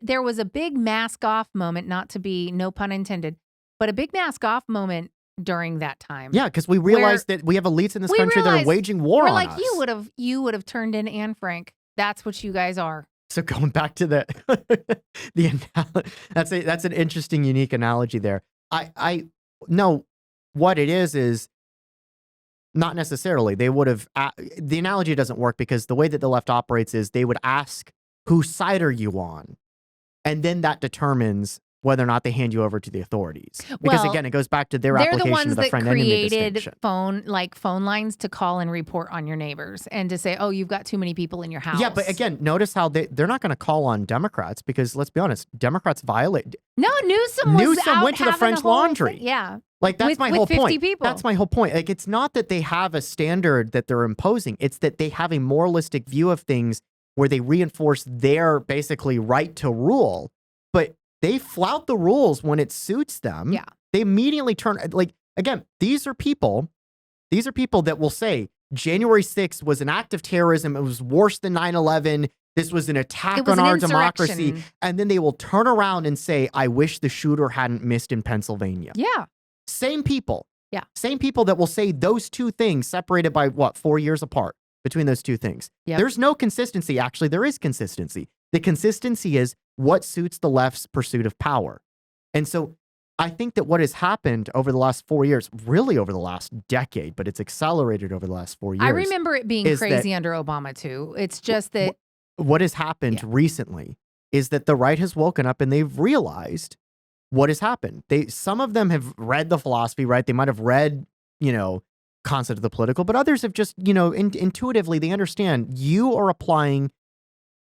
there was a big mask off moment, not to be, no pun intended, but a big mask off moment during that time. Yeah, because we realized that we have elites in this country that are waging war on us. You would have turned in Anne Frank. That's what you guys are. So going back to the that's an interesting, unique analogy there. I know what it is not necessarily. They would have the analogy doesn't work because the way that the left operates is they would ask, whose side are you on? And then that determines whether or not they hand you over to the authorities. Because Well, again, it goes back to their They're the application ones of the that friend enemy created distinction. phone lines to call and report on your neighbors and to say, oh, you've got too many people in your house. Yeah, but again, notice how they're not going to call on Democrats because let's be honest, Democrats violate. No, Newsom was out went to the having French a whole Laundry. thing. Yeah. Like that's With- my with whole 50 point. people. That's my whole point. Like it's not that they have a standard that they're imposing. It's that they have a moralistic view of things where they reinforce their basically right to rule, but they flout the rules when it suits them. Yeah. They immediately turn like again, these are people that will say January 6th was an act of terrorism. It was worse than 9/11. This was an attack It was on an our democracy. insurrection. And then they will turn around and say, I wish the shooter hadn't missed in Pennsylvania. Yeah. Same people. Yeah. Same people that will say those two things separated by what, 4 years apart between those two things. Yep. There's no consistency. Actually, there is consistency. The consistency is what suits the left's pursuit of power. And so I think that what has happened over the last 4 years, really over the last decade, but it's accelerated over the last 4 years. I remember it being is crazy that- under Obama, too. It's just that What has happened recently is that the right has woken up and they've realized what has happened. Some of them have read the philosophy, right? They might have read, Concept of the Political, but others have just, intuitively, they understand you are applying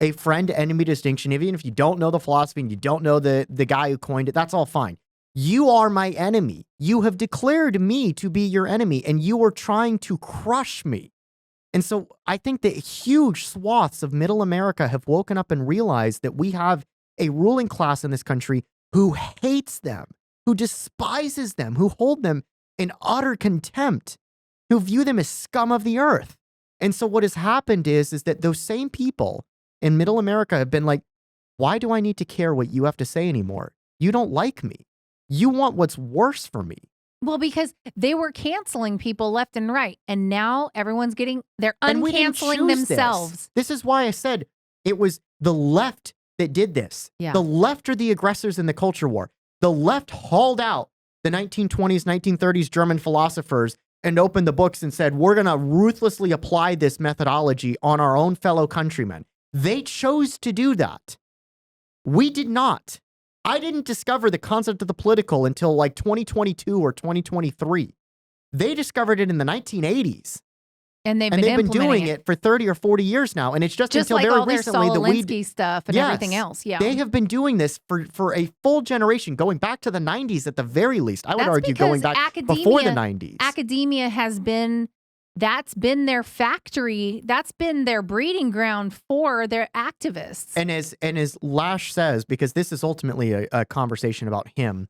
a friend-enemy distinction. Even if you don't know the philosophy and you don't know the guy who coined it, that's all fine. You are my enemy. You have declared me to be your enemy, and you are trying to crush me. And so I think that huge swaths of middle America have woken up and realized that we have a ruling class in this country who hates them, who despises them, who hold them in utter contempt, who view them as scum of the earth. And so what has happened is that those same people in middle America have been like, why do I need to care what you have to say anymore? You don't like me. You want what's worse for me. well, because they were canceling people left and right, and now everyone's they're And we didn't uncanceling choose themselves. This is why I said it was the left that did this. Yeah. The left are the aggressors in the culture war. The left hauled out the 1920s, 1930s German philosophers and opened the books and said, we're going to ruthlessly apply this methodology on our own fellow countrymen. They chose to do that. We did not. I didn't discover the concept of the political until like 2022 or 2023. They discovered it in the 1980s. And they've And been they've been implementing doing it for 30 or 40 years now. And it's just until like very all their recently Saul that we Alinsky stuff and Yes. everything else. Yeah. They have been doing this for a full generation, going back to the 90s at the very least. I would That's argue going because back before the 90s. Academia has been, that's been their factory. That's been their breeding ground for their activists. And as Lasch says, because this is ultimately a conversation about him,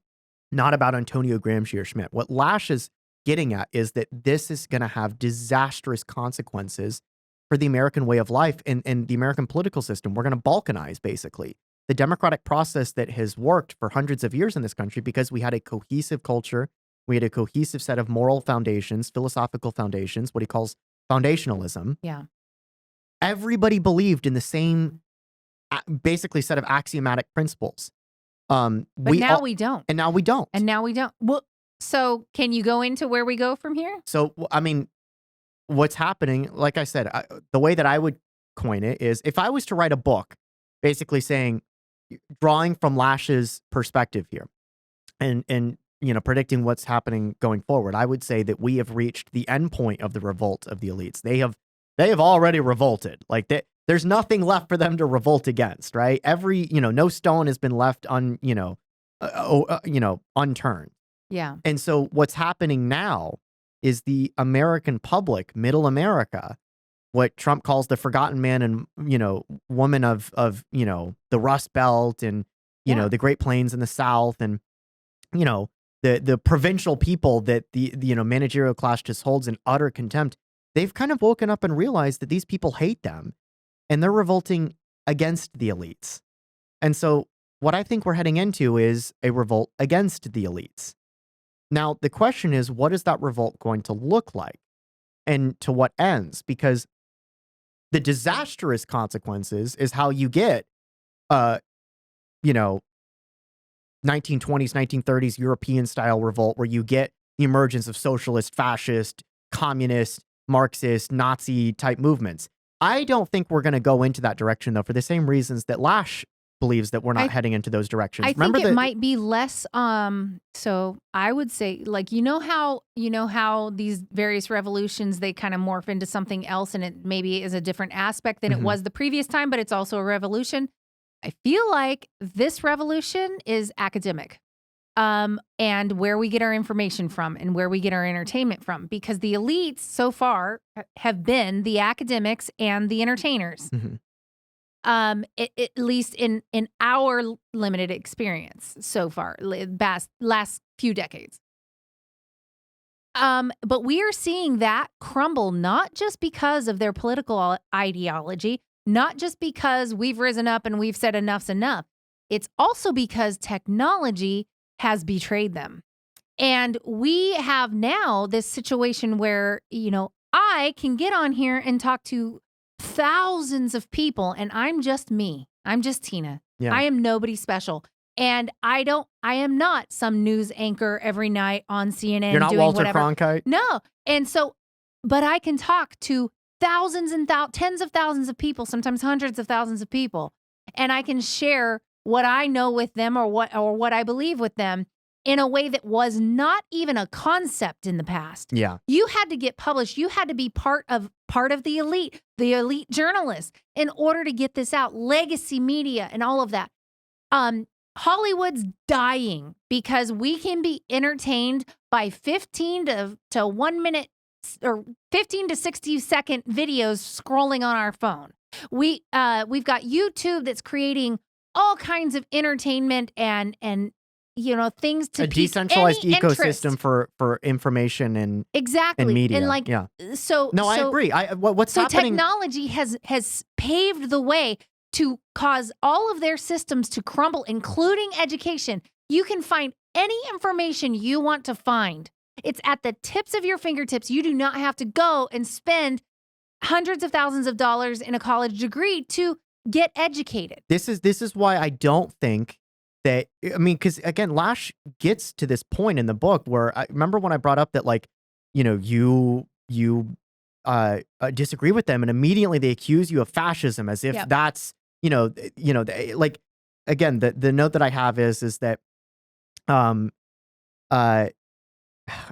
not about Antonio Gramsci or Schmidt. What Lasch is getting at is that this is going to have disastrous consequences for the American way of life and the American political system. We're going to balkanize, basically. The democratic process that has worked for hundreds of years in this country because we had a cohesive culture, we had a cohesive set of moral foundations, philosophical foundations, what he calls foundationalism. Yeah. Everybody believed in the same, basically, set of axiomatic principles. But now we don't. And now we don't. And now we don't. Well, so can you go into where we go from here? So, I mean, what's happening, like I said, the way that I would coin it is if I was to write a book basically saying, drawing from Lasch's perspective here and predicting what's happening going forward, I would say that we have reached the end point of the revolt of the elites. They have already revolted. Like there's nothing left for them to revolt against, right? No stone has been left unturned. Yeah. And so what's happening now is the American public, middle America, what Trump calls the forgotten man and, woman of the Rust Belt and, the Great Plains in the South and, the provincial people that the managerial class just holds in utter contempt. They've kind of woken up and realized that these people hate them and they're revolting against the elites. And so what I think we're heading into is a revolt against the elites. Now, the question is, what is that revolt going to look like and to what ends? Because the disastrous consequences is how you get you know, 1920s, 1930s European style revolt where you get the emergence of socialist, fascist, communist, Marxist, Nazi type movements. I don't think we're going to go into that direction, though, for the same reasons that Lasch believes that we're not heading into those directions. I think it might be less. So I would say, like, you know how these various revolutions, they kind of morph into something else, and it maybe is a different aspect than it was the previous time, but it's also a revolution. I feel like this revolution is academic, and where we get our information from and where we get our entertainment from, because the elites so far have been the academics and the entertainers. At least in our limited experience so far, last few decades. But we are seeing that crumble, not just because of their political ideology, not just because we've risen up and we've said enough's enough. It's also because technology has betrayed them. And we have now this situation where, I can get on here and talk to thousands of people, and I'm just me. I'm just Tina. Yeah. I am nobody special. And I am not some news anchor every night on CNN. You're not doing Walter whatever. Cronkite? No. And so, but I can talk to thousands and tens of thousands of people, sometimes hundreds of thousands of people. And I can share what I know with them or what I believe with them in a way that was not even a concept in the past. Yeah. You had to get published. You had to be part of the elite journalists in order to get this out. Legacy media and all of that. Hollywood's dying because we can be entertained by 15 to 1 minute or 15 to 60 second videos scrolling on our phone. We've got YouTube that's creating all kinds of entertainment and things to a decentralized any ecosystem interest. for information and exactly and media. And so I agree. What's so happening? Technology has paved the way to cause all of their systems to crumble, including education. You can find any information you want to find. It's at the tips of your fingertips. You do not have to go and spend hundreds of thousands of dollars in a college degree to get educated. This is why I don't think that, because again, Lasch gets to this point in the book where I remember when I brought up that, like, you disagree with them and immediately they accuse you of fascism as if that's, like, again, the note that I have is that,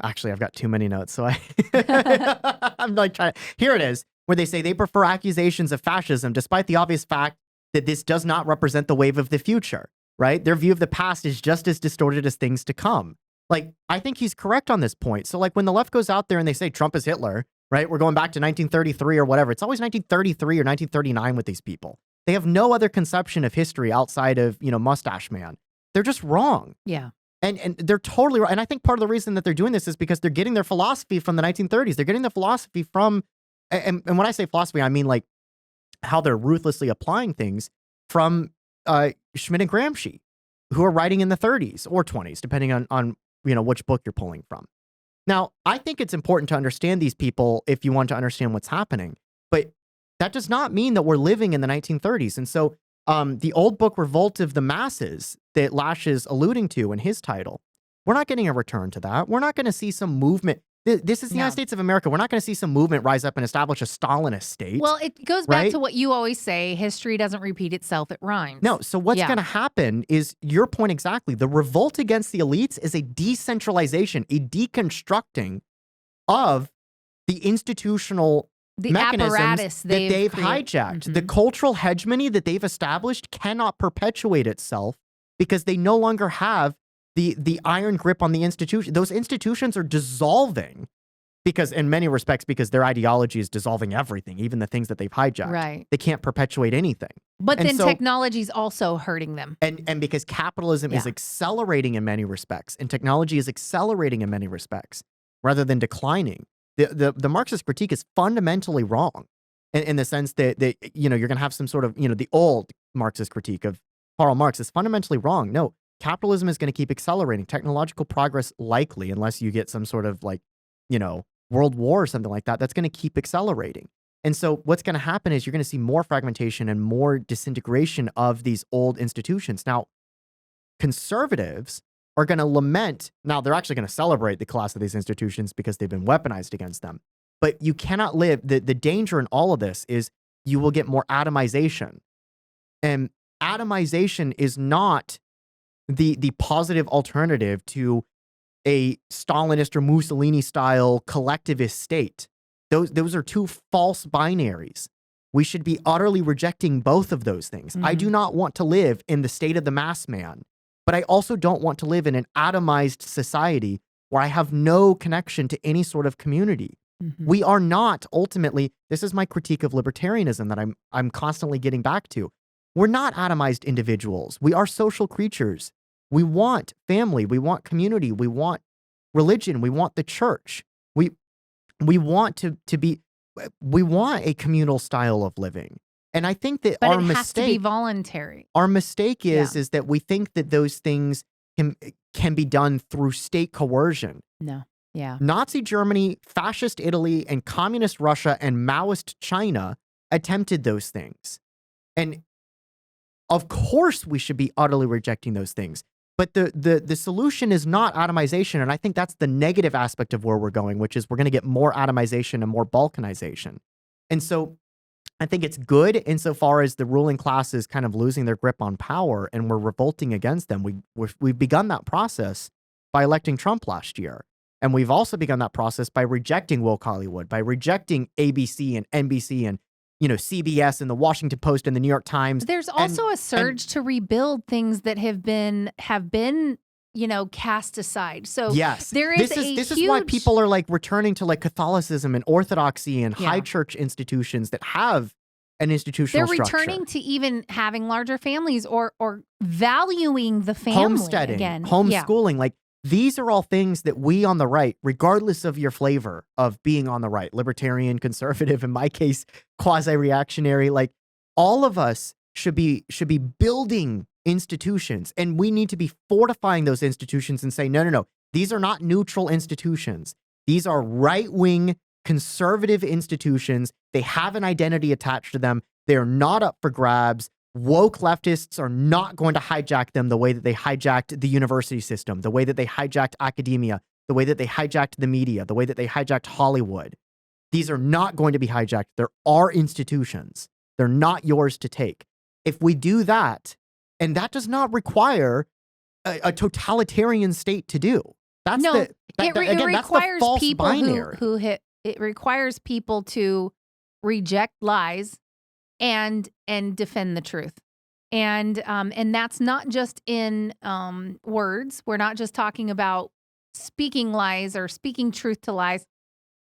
actually, I've got too many notes, so I'm like here it is, where they say they prefer accusations of fascism despite the obvious fact that this does not represent the wave of the future, right? Their view of the past is just as distorted as things to come. Like, I think he's correct on this point. So, like, when the left goes out there and they say Trump is Hitler, right? We're going back to 1933 or whatever. It's always 1933 or 1939 with these people. They have no other conception of history outside of, Mustache Man. They're just wrong. Yeah. And they're totally right. And I think part of the reason that they're doing this is because they're getting their philosophy from the 1930s. They're getting the philosophy from, and when I say philosophy, I mean like how they're ruthlessly applying things from Schmidt and Gramsci, who are writing in the 30s or 20s, depending on which book you're pulling from. Now, I think it's important to understand these people if you want to understand what's happening, but that does not mean that we're living in the 1930s. And so the old book Revolt of the Masses that Lasch is alluding to in his title, we're not getting a return to that. We're not going to see some movement. This is the United States of America. We're not going to see some movement rise up and establish a Stalinist state. Well, it goes back to what you always say, history doesn't repeat itself, it rhymes. No, so what's going to happen is your point exactly. The revolt against the elites is a decentralization, a deconstructing of the institutional mechanisms apparatus that they've created. hijacked. The cultural hegemony that they've established cannot perpetuate itself because they no longer have the iron grip on the institution. Those institutions are dissolving because, in many respects, because their ideology is dissolving everything, even the things that they've hijacked. Right. They can't perpetuate anything. But And then so- technology's also hurting them. And because capitalism is accelerating in many respects, and technology is accelerating in many respects, rather than declining, the Marxist critique is fundamentally wrong in the sense that you're going to have some sort of, the old Marxist critique of Karl Marx is fundamentally wrong. No, capitalism is going to keep accelerating. Technological progress likely, unless you get some sort of like, world war or something like that, that's going to keep accelerating. And so what's going to happen is you're going to see more fragmentation and more disintegration of these old institutions. Now, conservatives are going to lament. Now, they're actually going to celebrate the collapse of these institutions because they've been weaponized against them. But you cannot live. The danger in all of this is you will get more atomization. And atomization is not the positive alternative to a Stalinist or Mussolini style collectivist state. Those are two false binaries. We should be utterly rejecting both of those things. I do not want to live in the state of the mass man, but I also don't want to live in an atomized society where I have no connection to any sort of community. We are not ultimately, this is my critique of libertarianism that I'm constantly getting back to. We're not atomized individuals. We are social creatures. We want family. We want community. We want religion. We want the church. We want we want a communal style of living. And I think that but it has to be voluntary. Our mistake is that we think that those things can be done through state coercion. No. Yeah. Nazi Germany, fascist Italy, and communist Russia and Maoist China attempted those things. And of course we should be utterly rejecting those things. But the solution is not atomization. And I think that's the negative aspect of where we're going, which is we're going to get more atomization and more balkanization. And so I think it's good insofar as the ruling class is kind of losing their grip on power and we're revolting against them. We've begun that process by electing Trump last year. And we've also begun that process by rejecting woke Hollywood, by rejecting ABC and NBC and CBS and the Washington Post and the New York Times. There's also a surge to rebuild things that have been cast aside. So yes, there is this is why people are like returning to like Catholicism and Orthodoxy and high church institutions that have an institutional structure. They're returning to even having larger families or valuing the family homesteading, again. homeschooling. Like these are all things that we on the right, regardless of your flavor of being on the right, libertarian, conservative, in my case, quasi-reactionary, like all of us should be building institutions, and we need to be fortifying those institutions and say, no, these are not neutral institutions. These are right-wing conservative institutions. They have an identity attached to them. They're not up for grabs. Woke leftists are not going to hijack them the way that they hijacked the university system, the way that they hijacked academia, the way that they hijacked the media, the way that they hijacked Hollywood. These are not going to be hijacked. There are institutions. They're not yours to take. If we do that, and that does not require a totalitarian state to do. That's it requires that's the false people binary. it requires people to reject lies and defend the truth. And that's not just in words. We're not just talking about speaking lies or speaking truth to lies.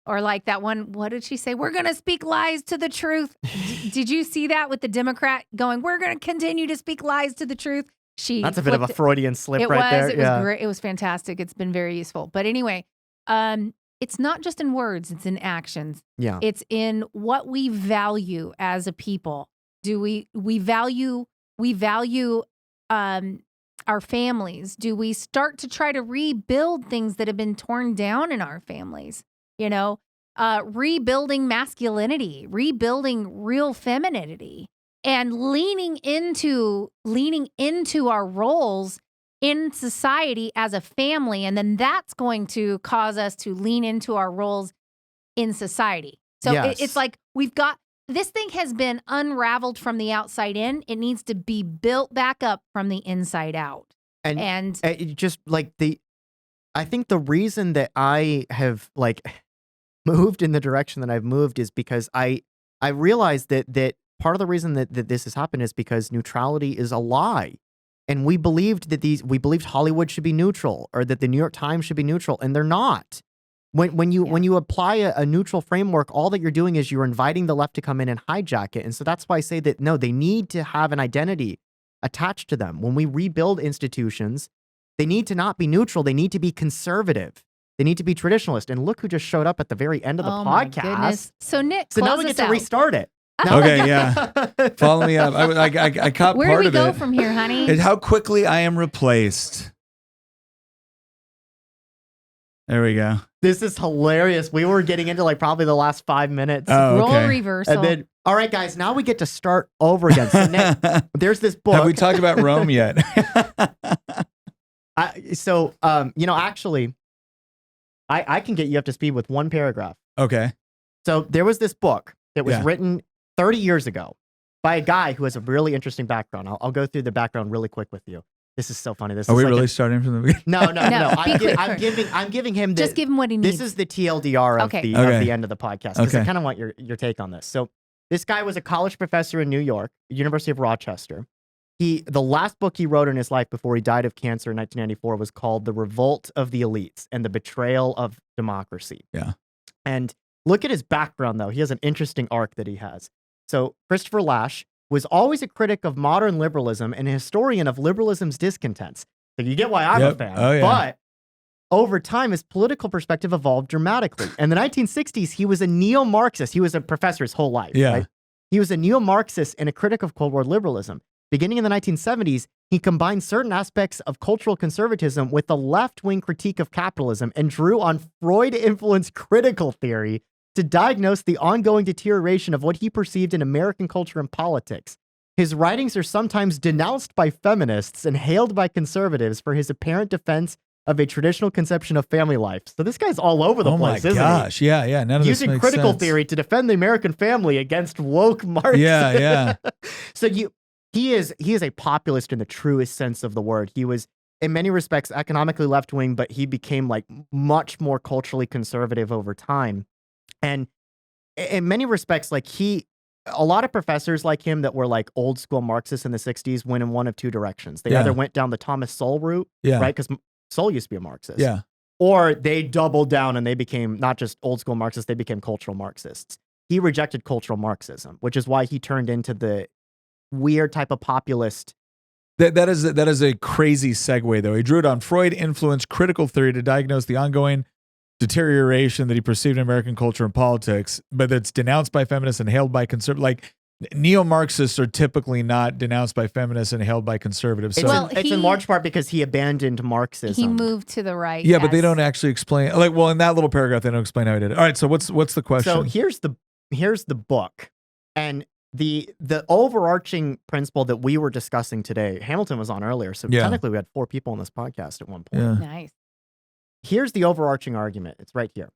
Or like that one, what did she say? We're going to speak lies to the truth. Did you see that with the Democrat going, we're going to continue to speak lies to the truth? That's a bit of a Freudian slip right there. It was great. It was fantastic. It's been very useful. But anyway, it's not just in words, it's in actions. Yeah. It's in what we value as a people. Do we value our families? Do we start to try to rebuild things that have been torn down in our families? Rebuilding masculinity, rebuilding real femininity, and leaning into our roles in society as a family. And then that's going to cause us to lean into our roles in society. So it's like this thing has been unraveled from the outside in. It needs to be built back up from the inside out. And just like I think the reason that I have like moved in the direction that I've moved is because I realized that part of the reason that this has happened is because neutrality is a lie. And we believed that Hollywood should be neutral or that the New York Times should be neutral, and they're not. When you apply a neutral framework, all that you're doing is you're inviting the left to come in and hijack it. And so that's why I say that no, they need to have an identity attached to them. When we rebuild institutions, they need to not be neutral. They need to be conservative. They need to be traditionalist. And look who just showed up at the very end of the podcast. My goodness. So Nick, so now we get to restart it. Okay, yeah. Follow me up. I caught Where part do of we go it. from here, honey? And how quickly I am replaced. There we go. This is hilarious. We were getting into like probably the last 5 minutes. Oh, Role okay. reversal. And then, all right, guys, now we get to start over again. So Nick, there's this book. Have we talked about Rome yet? Actually, I can get you up to speed with one paragraph. Okay. So there was this book that was Yeah. written 30 years ago by a guy who has a really interesting background. I'll go through the background really quick with you. This is so funny. This Are is we like really starting from the beginning? No. No, be quick I'm first. giving him the. Just give him what he needs. This is the TLDR of, Okay. the, Okay. of the end of the podcast because I Okay. kind of want your take on this. So this guy was a college professor in New York, University of Rochester. The last book he wrote in his life before he died of cancer in 1994 was called The Revolt of the Elites and the Betrayal of Democracy. Yeah. And look at his background, though. He has an interesting arc that he has. So Christopher Lasch was always a critic of modern liberalism and a historian of liberalism's discontents. So you get why I'm a Yep. fan. Oh, yeah. But over time, his political perspective evolved dramatically. In the 1960s, he was a neo-Marxist. He was a professor his whole life. Yeah. Right? He was a neo-Marxist and a critic of Cold War liberalism. Beginning in the 1970s, he combined certain aspects of cultural conservatism with the left-wing critique of capitalism and drew on Freud-influenced critical theory to diagnose the ongoing deterioration of what he perceived in American culture and politics. His writings are sometimes denounced by feminists and hailed by conservatives for his apparent defense of a traditional conception of family life. So this guy's all over the Oh my place, isn't gosh. Yeah. Yeah. None of he? this Using makes critical sense. theory to defend the American family against woke Marx. Yeah. Yeah. So he is a populist in the truest sense of the word. He was in many respects economically left wing, but he became like much more culturally conservative over time. And in many respects, like a lot of professors like him that were like old school Marxists in the 60s went in one of two directions. They Yeah. either went down the Thomas Sowell route, Yeah. right? Because Sowell used to be a Marxist. Yeah. Or they doubled down and they became not just old school Marxists, they became cultural Marxists. He rejected cultural Marxism, which is why he turned into the weird type of populist. That is a crazy segue, though. He drew it on Freud-influenced critical theory to diagnose the ongoing deterioration that he perceived in American culture and politics, but that's denounced by feminists and hailed by conservatives. Like, neo-Marxists are typically not denounced by feminists and hailed by conservatives. So, Well, It's in large part because he abandoned Marxism. He moved to the right. yeah, but they yes. don't actually explain. Like, well, in that little paragraph, they don't explain how he did it. All right, so what's the question? So here's the book, and the overarching principle that we were discussing today. Hamilton was on earlier, so Yeah. technically we had 4 people on this podcast at one point. Yeah. Nice. Here's the overarching argument. It's right here.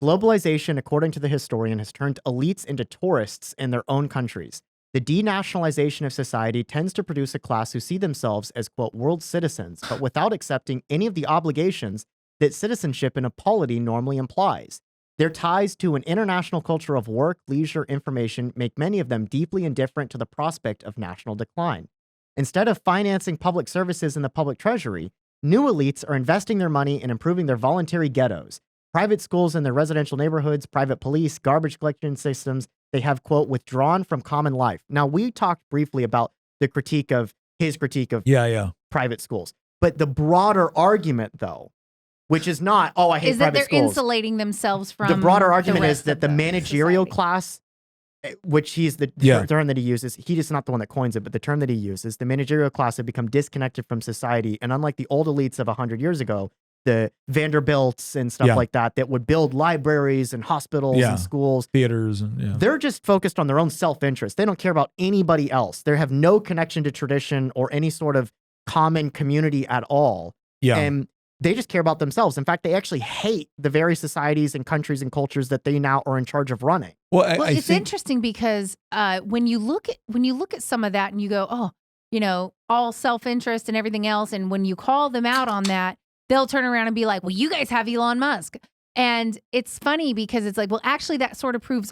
Globalization, according to the historian, has turned elites into tourists in their own countries. The denationalization of society tends to produce a class who see themselves as, quote, world citizens, but without accepting any of the obligations that citizenship in a polity normally implies. Their ties to an international culture of work, leisure, information make many of them deeply indifferent to the prospect of national decline. Instead of financing public services in the public treasury, new elites are investing their money in improving their voluntary ghettos, private schools in their residential neighborhoods, private police, garbage collection systems. They have, quote, withdrawn from common life. Now, we talked briefly about his critique of Yeah. private schools. But the broader argument, though, which is not, oh, I hate Is that private they're schools. insulating themselves from The broader the argument is rest that of the managerial society. class, which he's the Yeah. term that he uses, he is not the one that coins it, but the term that he uses, the managerial class have become disconnected from society. And unlike the old elites of 100 years ago, the Vanderbilts and stuff Yeah. like that would build libraries and hospitals Yeah. and schools, Theaters and yeah. they're just focused on their own self-interest. They don't care about anybody else. They have no connection to tradition or any sort of common community at all. Yeah. And they just care about themselves. In fact, they actually hate the very societies and countries and cultures that they now are in charge of running. Well, Well, I it's think interesting because when you look at some of that and you go, oh, all self-interest and everything else, and when you call them out on that, they'll turn around and be like, well, you guys have Elon Musk. And it's funny because it's like, well, actually that sort of proves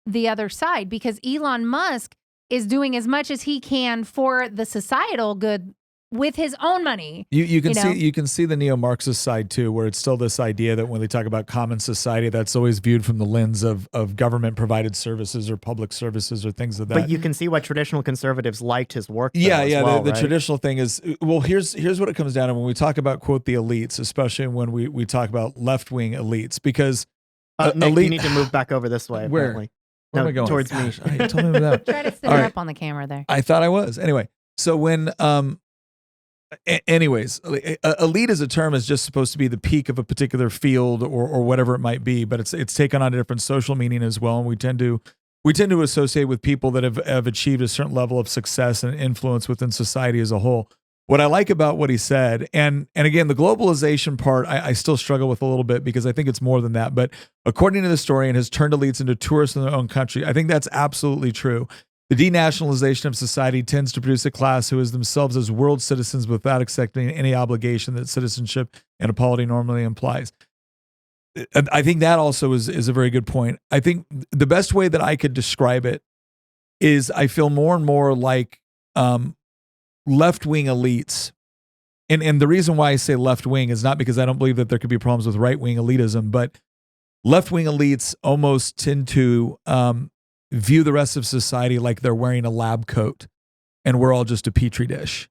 the other side, because Elon Musk is doing as much as he can for the societal good with his own money. you can you know? you can see the neo-Marxist side too, where it's still this idea that when they talk about common society, that's always viewed from the lens of government provided services or public services or things of that. But you can see why traditional conservatives liked his work. though, Yeah, as yeah. well, The right? traditional thing is, well, here's what it comes down to when we talk about, quote, the elites, especially when we talk about left-wing elites, because Nick, elite. you need to move back over this way. Where? Apparently. Where am No, I going? towards me. Gosh, you told me that. Try to sit All her right. up on the camera there. I thought I was. Anyway, so when anyways, elite as a term is just supposed to be the peak of a particular field or whatever it might be, but it's taken on a different social meaning as well. And we tend to associate with people that have achieved a certain level of success and influence within society as a whole. What I like about what he said, and again, the globalization part, I still struggle with a little bit because I think it's more than that. But according to the historian, has turned elites into tourists in their own country. I think that's absolutely true. The denationalization of society tends to produce a class who is themselves as world citizens without accepting any obligation that citizenship and equality normally implies. I think that also is a very good point. I think the best way that I could describe it is I feel more and more like left-wing elites. And the reason why I say left-wing is not because I don't believe that there could be problems with right-wing elitism, but left-wing elites almost tend to view the rest of society like they're wearing a lab coat and we're all just a petri dish.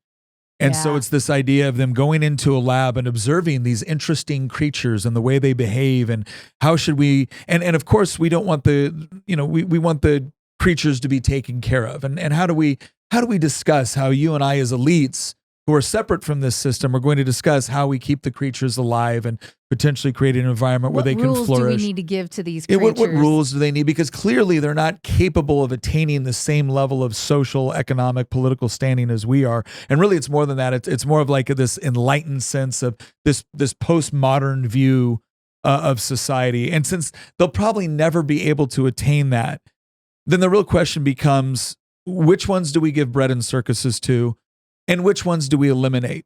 And so it's this idea of them going into a lab and observing these interesting creatures and the way they behave and how should we, and of course we don't want we want the creatures to be taken care of. And how do we discuss how you and I as elites who are separate from this system are going to discuss how we keep the creatures alive and potentially create an environment where they can flourish. What rules do we need to give to these creatures? What rules do they need? Because clearly they're not capable of attaining the same level of social, economic, political standing as we are. And really it's more than that. It's more of like this enlightened sense of this postmodern view of society. And since they'll probably never be able to attain that, then the real question becomes, which ones do we give bread and circuses to? And which ones do we eliminate?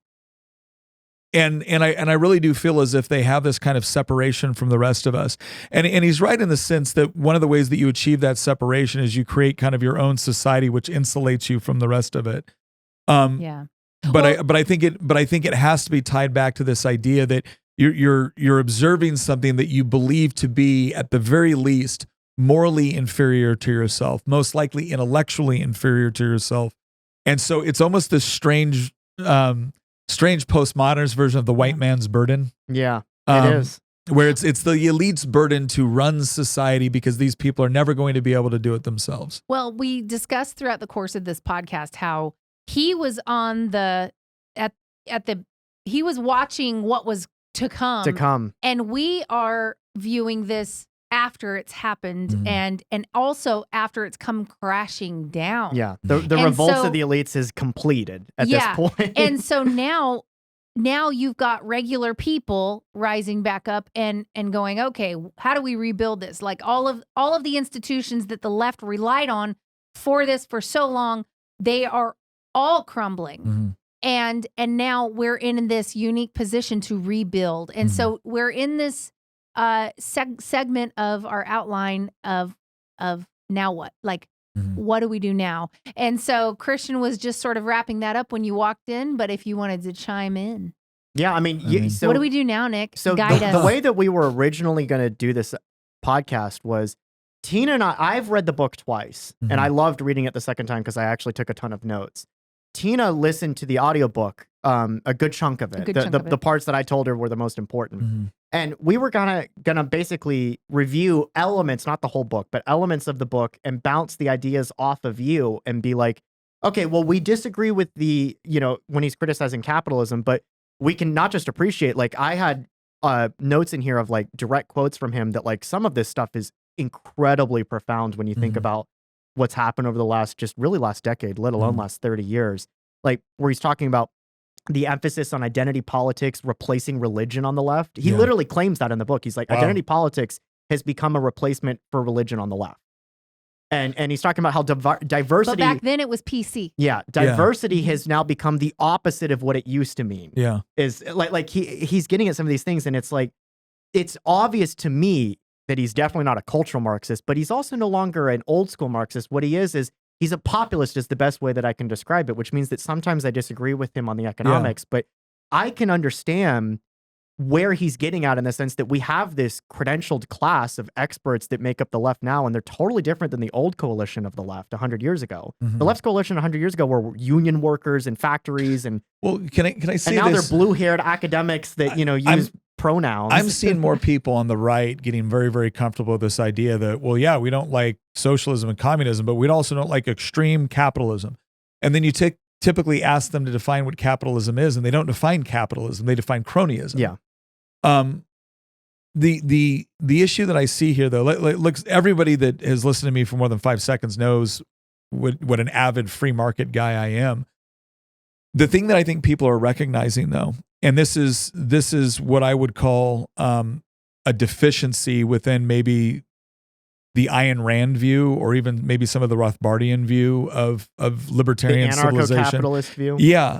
And I really do feel as if they have this kind of separation from the rest of us. And he's right in the sense that one of the ways that you achieve that separation is you create kind of your own society which insulates you from the rest of it. But I think it has to be tied back to this idea that you're observing something that you believe to be at the very least morally inferior to yourself, most likely intellectually inferior to yourself. And so it's almost this strange postmodernist version of the white man's burden. Yeah, it is. Where it's the elite's burden to run society because these people are never going to be able to do it themselves. Well, we discussed throughout the course of this podcast how he was on he was watching what was to come. And we are viewing this after it's happened and also after it's come crashing down. Yeah. The revolt of the elites is completed at this point. And so now you've got regular people rising back up and going, okay, how do we rebuild this? Like all of the institutions that the left relied on for so long, they are all crumbling. And now we're in this unique position to rebuild. And so we're in this segment of our outline of now what? Like, what do we do now? And so Christian was just sort of wrapping that up when you walked in, but if you wanted to chime in. Yeah, I mean, so what do we do now, Nick? So Guide us. The way that we were originally going to do this podcast was Tina and I've read the book twice, and I loved reading it the second time because I actually took a ton of notes. Tina listened to the audiobook, a good chunk of it. The parts that I told her were the most important. And we were gonna basically review elements, not the whole book, but elements of the book and bounce the ideas off of you and be like, okay, well, we disagree with when he's criticizing capitalism, but we can not just appreciate, like I had notes in here of like direct quotes from him that like some of this stuff is incredibly profound when you think about what's happened over the last decade, let alone last 30 years. Like where he's talking about the emphasis on identity politics replacing religion on the left. He literally claims that in the book. He's like, identity politics has become a replacement for religion on the left. And he's talking about how diversity... But back then it was PC. Yeah, diversity has now become the opposite of what it used to mean. Yeah. Is like he's getting at some of these things, and it's like, it's obvious to me that he's definitely not a cultural Marxist, but he's also no longer an old school Marxist. What he is he's a populist is the best way that I can describe it, which means that sometimes I disagree with him on the economics, but I can understand where he's getting at in the sense that we have this credentialed class of experts that make up the left now, and they're totally different than the old coalition of the left 100 years ago. The left's coalition 100 years ago were union workers and factories, and can I say and now this? they're blue-haired academics that use pronouns. I'm seeing more people on the right getting very, very comfortable with this idea that, well, yeah, we don't like socialism and communism, but we also don't like extreme capitalism. And then you take typically ask them to define what capitalism is, and they don't define capitalism; they define cronyism. Yeah. The issue that I see here, though, looks everybody that has listened to me for more than 5 seconds knows what an avid free market guy I am. The thing that I think people are recognizing, though, and this is what I would call a deficiency within maybe the Ayn Rand view, or even maybe some of the Rothbardian view of libertarian The civilization. anarcho-capitalist view. Yeah.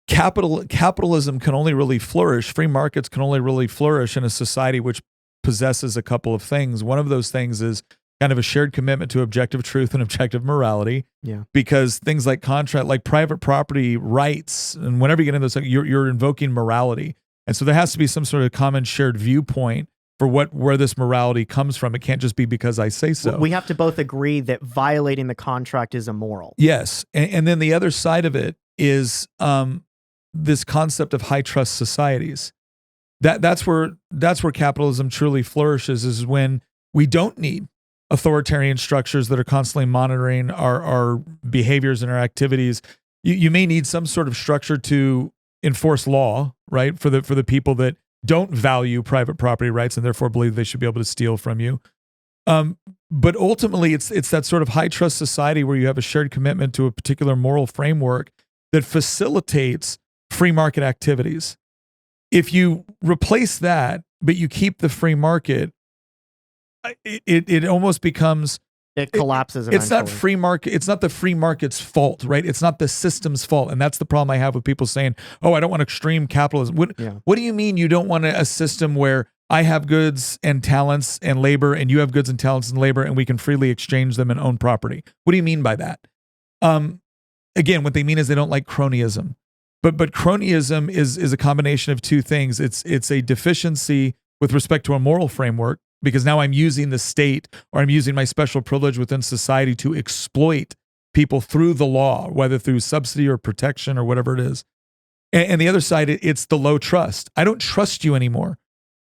Capitalism can only really flourish, free markets can only really flourish in a society which possesses a couple of things. One of those things is kind of a shared commitment to objective truth and objective morality. Yeah. Because things like contract, like private property rights, and whenever you get into those, you're invoking morality. And so there has to be some sort of common shared viewpoint for where this morality comes from. It can't just be because I say so. We have to both agree that violating the contract is immoral. Yes. And then the other side of it is this concept of high trust societies. That's where capitalism truly flourishes, is when we don't need authoritarian structures that are constantly monitoring our behaviors and our activities. You may need some sort of structure to enforce law, right? For the people that don't value private property rights and therefore believe they should be able to steal from you. But ultimately, it's that sort of high trust society where you have a shared commitment to a particular moral framework that facilitates free market activities. If you replace that, but you keep the free market, it almost becomes, it collapses. It's not eventually. free market. It's not the free market's fault, right? It's not the system's fault. And that's the problem I have with people saying, oh, I don't want extreme capitalism. What do you mean you don't want a system where I have goods and talents and labor, and you have goods and talents and labor, and we can freely exchange them and own property? What do you mean by that? Again, what they mean is they don't like cronyism. But cronyism is a combination of two things. It's a deficiency with respect to a moral framework, because now I'm using the state, or I'm using my special privilege within society to exploit people through the law, whether through subsidy or protection or whatever it is. And the other side, it's the low trust. I don't trust you anymore,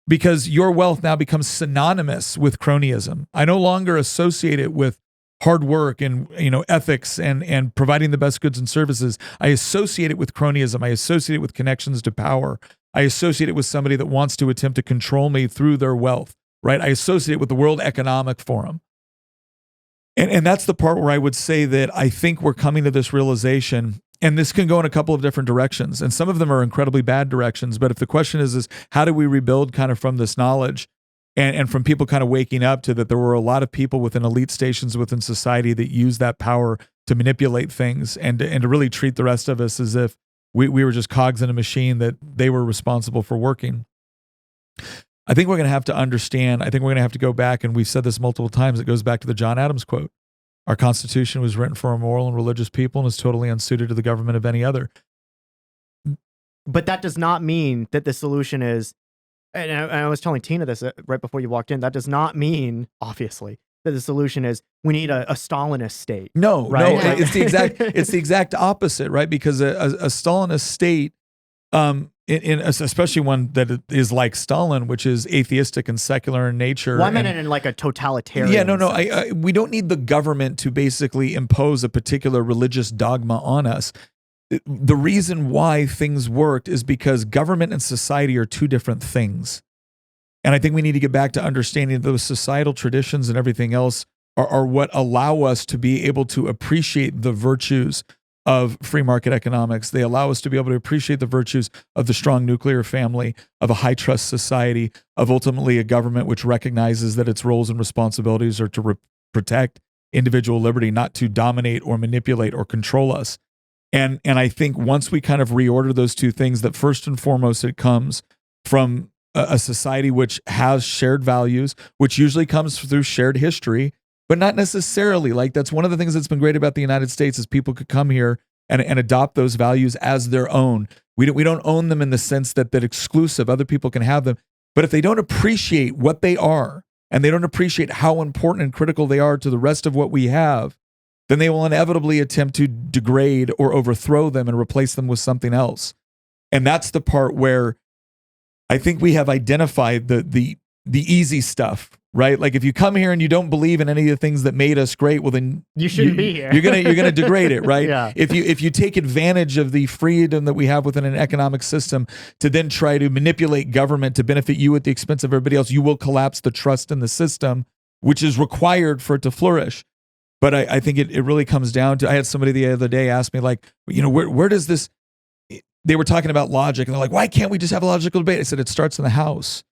because your wealth now becomes synonymous with cronyism. I no longer associate it with hard work and ethics and providing the best goods and services. I associate it with cronyism. I associate it with connections to power. I associate it with somebody that wants to attempt to control me through their wealth, right? I associate it with the World Economic Forum. And that's the part where I would say that I think we're coming to this realization, and this can go in a couple of different directions, and some of them are incredibly bad directions. But if the question is how do we rebuild kind of from this knowledge, and from people kind of waking up to that there were a lot of people within elite stations within society that use that power to manipulate things and to really treat the rest of us as if we were just cogs in a machine that they were responsible for working. I think we're going to have to understand, I think we're going to have to go back, and we've said this multiple times, it goes back to the John Adams quote. Our Constitution was written for a moral and religious people and is totally unsuited to the government of any other. But that does not mean that the solution is, and I was telling Tina this right before you walked in, that does not mean, obviously, that the solution is we need a Stalinist state. No, right? no, it's the exact opposite, right? Because a Stalinist state, especially one that is like Stalin, which is atheistic and secular in nature. Well, I meant it in like a totalitarian. Yeah, no. sense. We don't need the government to basically impose a particular religious dogma on us. The reason why things worked is because government and society are two different things. And I think we need to get back to understanding those societal traditions and everything else are what allow us to be able to appreciate the virtues of free market economics. They allow us to be able to appreciate the virtues of the strong nuclear family, of a high trust society, of ultimately a government which recognizes that its roles and responsibilities are to protect individual liberty, not to dominate or manipulate or control us. And I think once we kind of reorder those two things, that first and foremost, it comes from a society which has shared values, which usually comes through shared history, but not necessarily. Like, that's one of the things that's been great about the United States is people could come here and adopt those values as their own. We don't own them in the sense that exclusive, other people can have them. But if they don't appreciate what they are, and they don't appreciate how important and critical they are to the rest of what we have, then they will inevitably attempt to degrade or overthrow them and replace them with something else. And that's the part where I think we have identified the easy stuff, right? Like if you come here and you don't believe in any of the things that made us great, well then You shouldn't be here. You're gonna degrade it, right? Yeah. If you take advantage of the freedom that we have within an economic system to then try to manipulate government to benefit you at the expense of everybody else, you will collapse the trust in the system, which is required for it to flourish. But I think it really comes down to, I had somebody the other day ask me, like, where does this, they were talking about logic and they're like, why can't we just have a logical debate? I said, it starts in the house.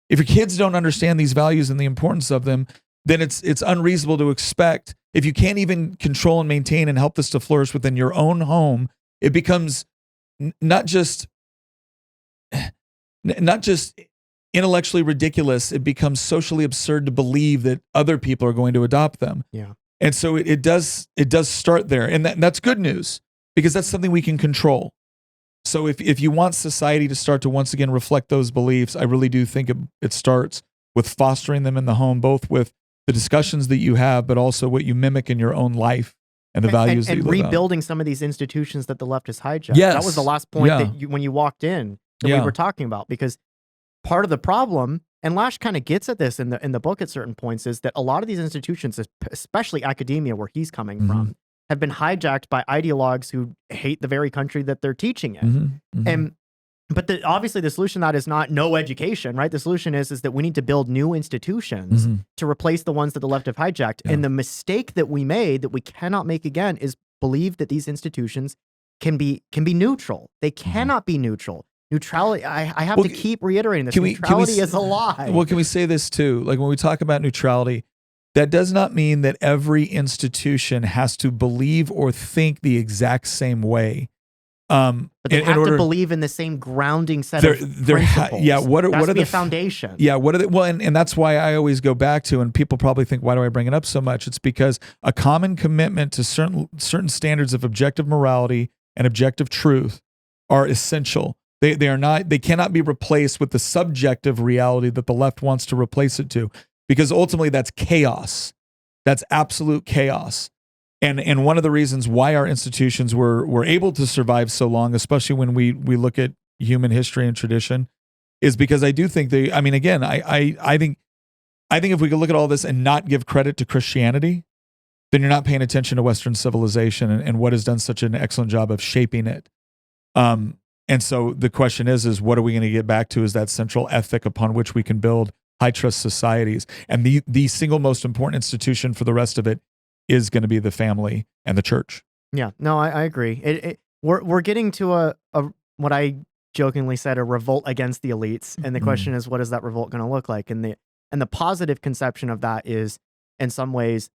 If your kids don't understand these values and the importance of them, then it's unreasonable to expect, if you can't even control and maintain and help this to flourish within your own home, it becomes not just intellectually ridiculous, it becomes socially absurd to believe that other people are going to adopt them. Yeah. And so it does start there. And that's good news, because that's something we can control. So if you want society to start to once again reflect those beliefs, I really do think it starts with fostering them in the home, both with the discussions that you have, but also what you mimic in your own life and the values that you and live out. rebuilding some of these institutions that the left has hijacked. Yes. That was the last point Yeah. that when you walked in that Yeah. we were talking about, because part of the problem, and Lasch kind of gets at this in the book at certain points, is that a lot of these institutions, especially academia, where he's coming Mhm. from, have been hijacked by ideologues who hate the very country that they're teaching in. Mhm. Mhm. But obviously the solution to that is not no education, right? The solution is that we need to build new institutions Mhm. to replace the ones that the left have hijacked. Yeah. And the mistake that we made, that we cannot make again, is believe that these institutions can be neutral. They cannot be neutral. Neutrality, I have Well, to keep reiterating this. can we Neutrality s- is a lie. Well, can we say this too? Like when we talk about neutrality, that does not mean that every institution has to believe or think the exact same way. But they in have order, to believe in the same grounding set There- of there ha- principles. yeah, what are- There has what to are be the a f- foundation? Yeah, what are they? Well, and that's why I always go back to, and people probably think, why do I bring it up so much? It's because a common commitment to certain standards of objective morality and objective truth are essential. They cannot be replaced with the subjective reality that the left wants to replace it to, because ultimately that's chaos. That's absolute chaos. And one of the reasons why our institutions were able to survive so long, especially when we look at human history and tradition, is because I do think I think if we could look at all this and not give credit to Christianity, then you're not paying attention to Western civilization and what has done such an excellent job of shaping it. And so the question is what are we going to get back to as that central ethic upon which we can build high trust societies? And the single most important institution for the rest of it is going to be the family and the church. Yeah, no, I agree. We're getting to a what I jokingly said, a revolt against the elites, and the question is, what is that revolt going to look like? And the positive conception of that is, in some ways,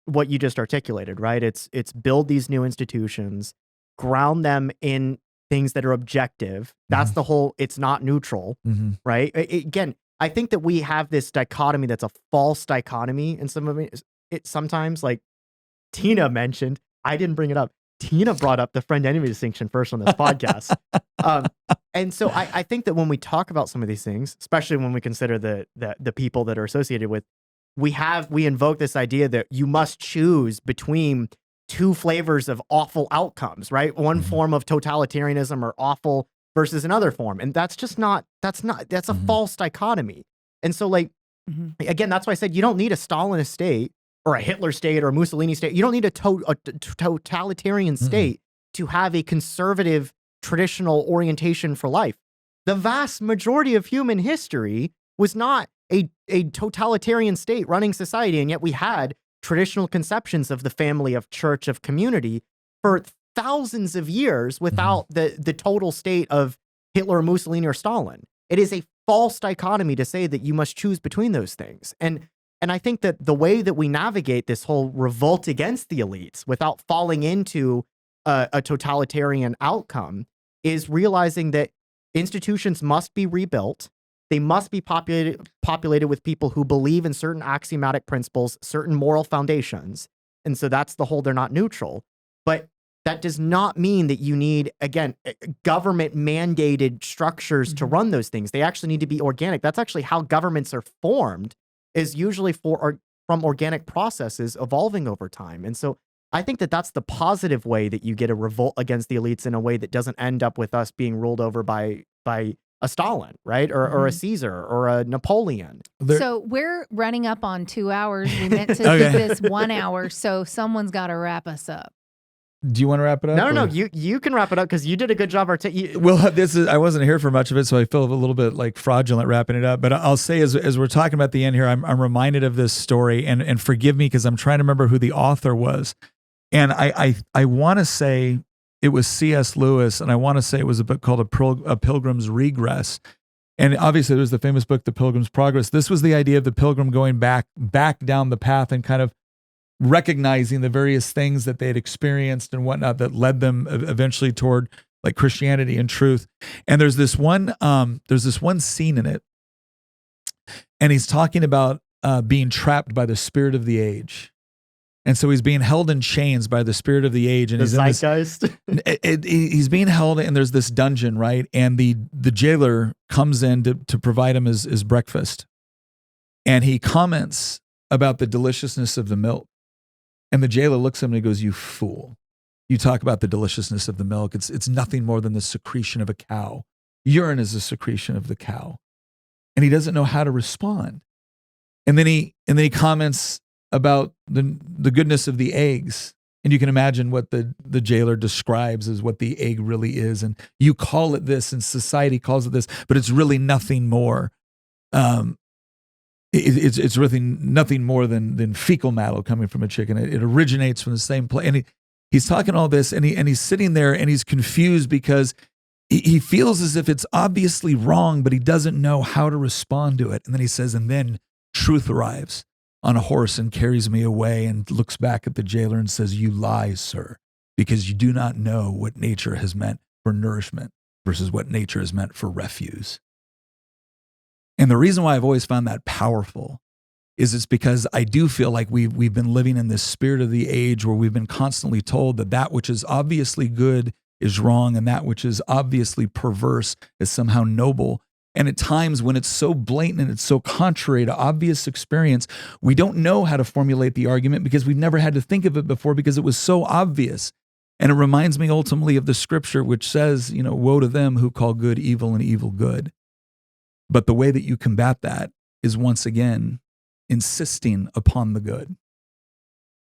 what you just articulated, right? It's build these new institutions, ground them in things that are objective. That's the whole. It's not neutral, right? Again, I think that we have this dichotomy that's a false dichotomy in some of it. Sometimes, like Tina mentioned, I didn't bring it up. Tina brought up the friend-enemy distinction first on this podcast. And so I think that when we talk about some of these things, especially when we consider the people that are associated with, we invoke this idea that you must choose between two flavors of awful outcomes, right? One form of totalitarianism or awful versus another form. And that's a false dichotomy. And so, like, again, that's why I said you don't need a Stalinist state or a Hitler state or a Mussolini state. You don't need a totalitarian state to have a conservative traditional orientation for life. The vast majority of human history was not a totalitarian state running society, and yet we had traditional conceptions of the family, of church, of community for thousands of years without the total state of Hitler, Mussolini, or Stalin. It is a false dichotomy to say that you must choose between those things. And I think that the way that we navigate this whole revolt against the elites without falling into a totalitarian outcome is realizing that institutions must be rebuilt. They must be populated with people who believe in certain axiomatic principles, certain moral foundations. And so that's the whole, they're not neutral. But that does not mean that you need, again, government mandated structures to run those things. They actually need to be organic. That's actually how governments are formed, is usually from organic processes evolving over time. And so I think that that's the positive way that you get a revolt against the elites in a way that doesn't end up with us being ruled over by a Stalin, right? Or a Caesar or a Napoleon. So we're running up on 2 hours. We meant to Okay. do this 1 hour, so someone's got to wrap us up. Do you want to wrap it up? No, or- you can wrap it up because you did a good job. Well, I wasn't here for much of it, so I feel a little bit like fraudulent wrapping it up. But I'll say, as we're talking about the end here, I'm reminded of this story, and forgive me because I'm trying to remember who the author was. And I want to say it was C.S. Lewis, and I want to say it was a book called A Pilgrim's Regress. And obviously, there was the famous book, The Pilgrim's Progress. This was the idea of the pilgrim going back down the path and kind of recognizing the various things that they had experienced and whatnot that led them eventually toward like Christianity and truth. And there's this one scene in it, and he's talking about being trapped by the spirit of the age. And so he's being held in chains by the spirit of the age, and The zeitgeist. he's being held, and there's this dungeon, right? And the jailer comes in to provide him his breakfast, and he comments about the deliciousness of the milk. And the jailer looks at him and he goes, "You fool! You talk about the deliciousness of the milk. It's nothing more than the secretion of a cow. Urine is the secretion of the cow." And he doesn't know how to respond. And then he comments about the goodness of the eggs. And you can imagine what the jailer describes as what the egg really is. And you call it this, and society calls it this, but it's really nothing more. It's really nothing more than fecal matter coming from a chicken. It originates from the same place. And he's talking all this, and he's sitting there, and he's confused because he feels as if it's obviously wrong, but he doesn't know how to respond to it. And then he says, "And then truth arrives on a horse and carries me away," and looks back at the jailer and says, "You lie, sir, because you do not know what nature has meant for nourishment versus what nature has meant for refuse." And the reason why I've always found that powerful is it's because I do feel like we've been living in this spirit of the age where we've been constantly told that which is obviously good is wrong, and that which is obviously perverse is somehow noble. And at times when it's so blatant and it's so contrary to obvious experience, we don't know how to formulate the argument because we've never had to think of it before because it was so obvious. And it reminds me ultimately of the scripture which says, woe to them who call good evil and evil good. But the way that you combat that is, once again, insisting upon the good.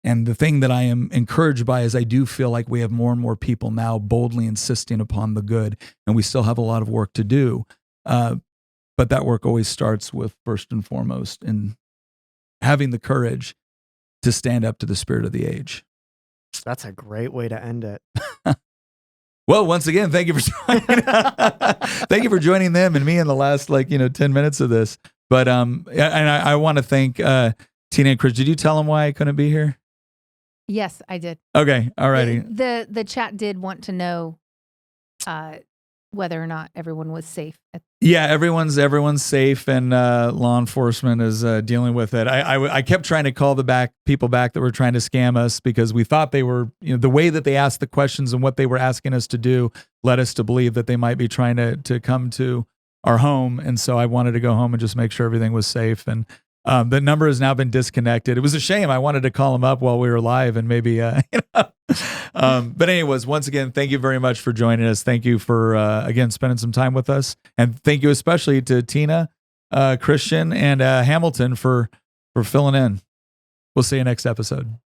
And the thing that I am encouraged by is I do feel like we have more and more people now boldly insisting upon the good, and we still have a lot of work to do. But that work always starts with, first and foremost, in having the courage to stand up to the spirit of the age. That's a great way to end it. Well, once again, thank you for thank you for joining them and me in the last 10 minutes of this. But and I want to thank Tina and Chris. Did you tell them why I couldn't be here? Yes, I did. Okay, all righty. The chat did want to know whether or not everyone was safe. Yeah, everyone's safe, and law enforcement is dealing with it. I kept trying to call people back that were trying to scam us because we thought they were, the way that they asked the questions and what they were asking us to do led us to believe that they might be trying to come to our home. And so I wanted to go home and just make sure everything was safe. And the number has now been disconnected. It was a shame. I wanted to call them up while we were live and maybe, but anyways, once again, thank you very much for joining us. Thank you for, again, spending some time with us. And thank you especially to Tina, Christian, and Hamilton for filling in. We'll see you next episode.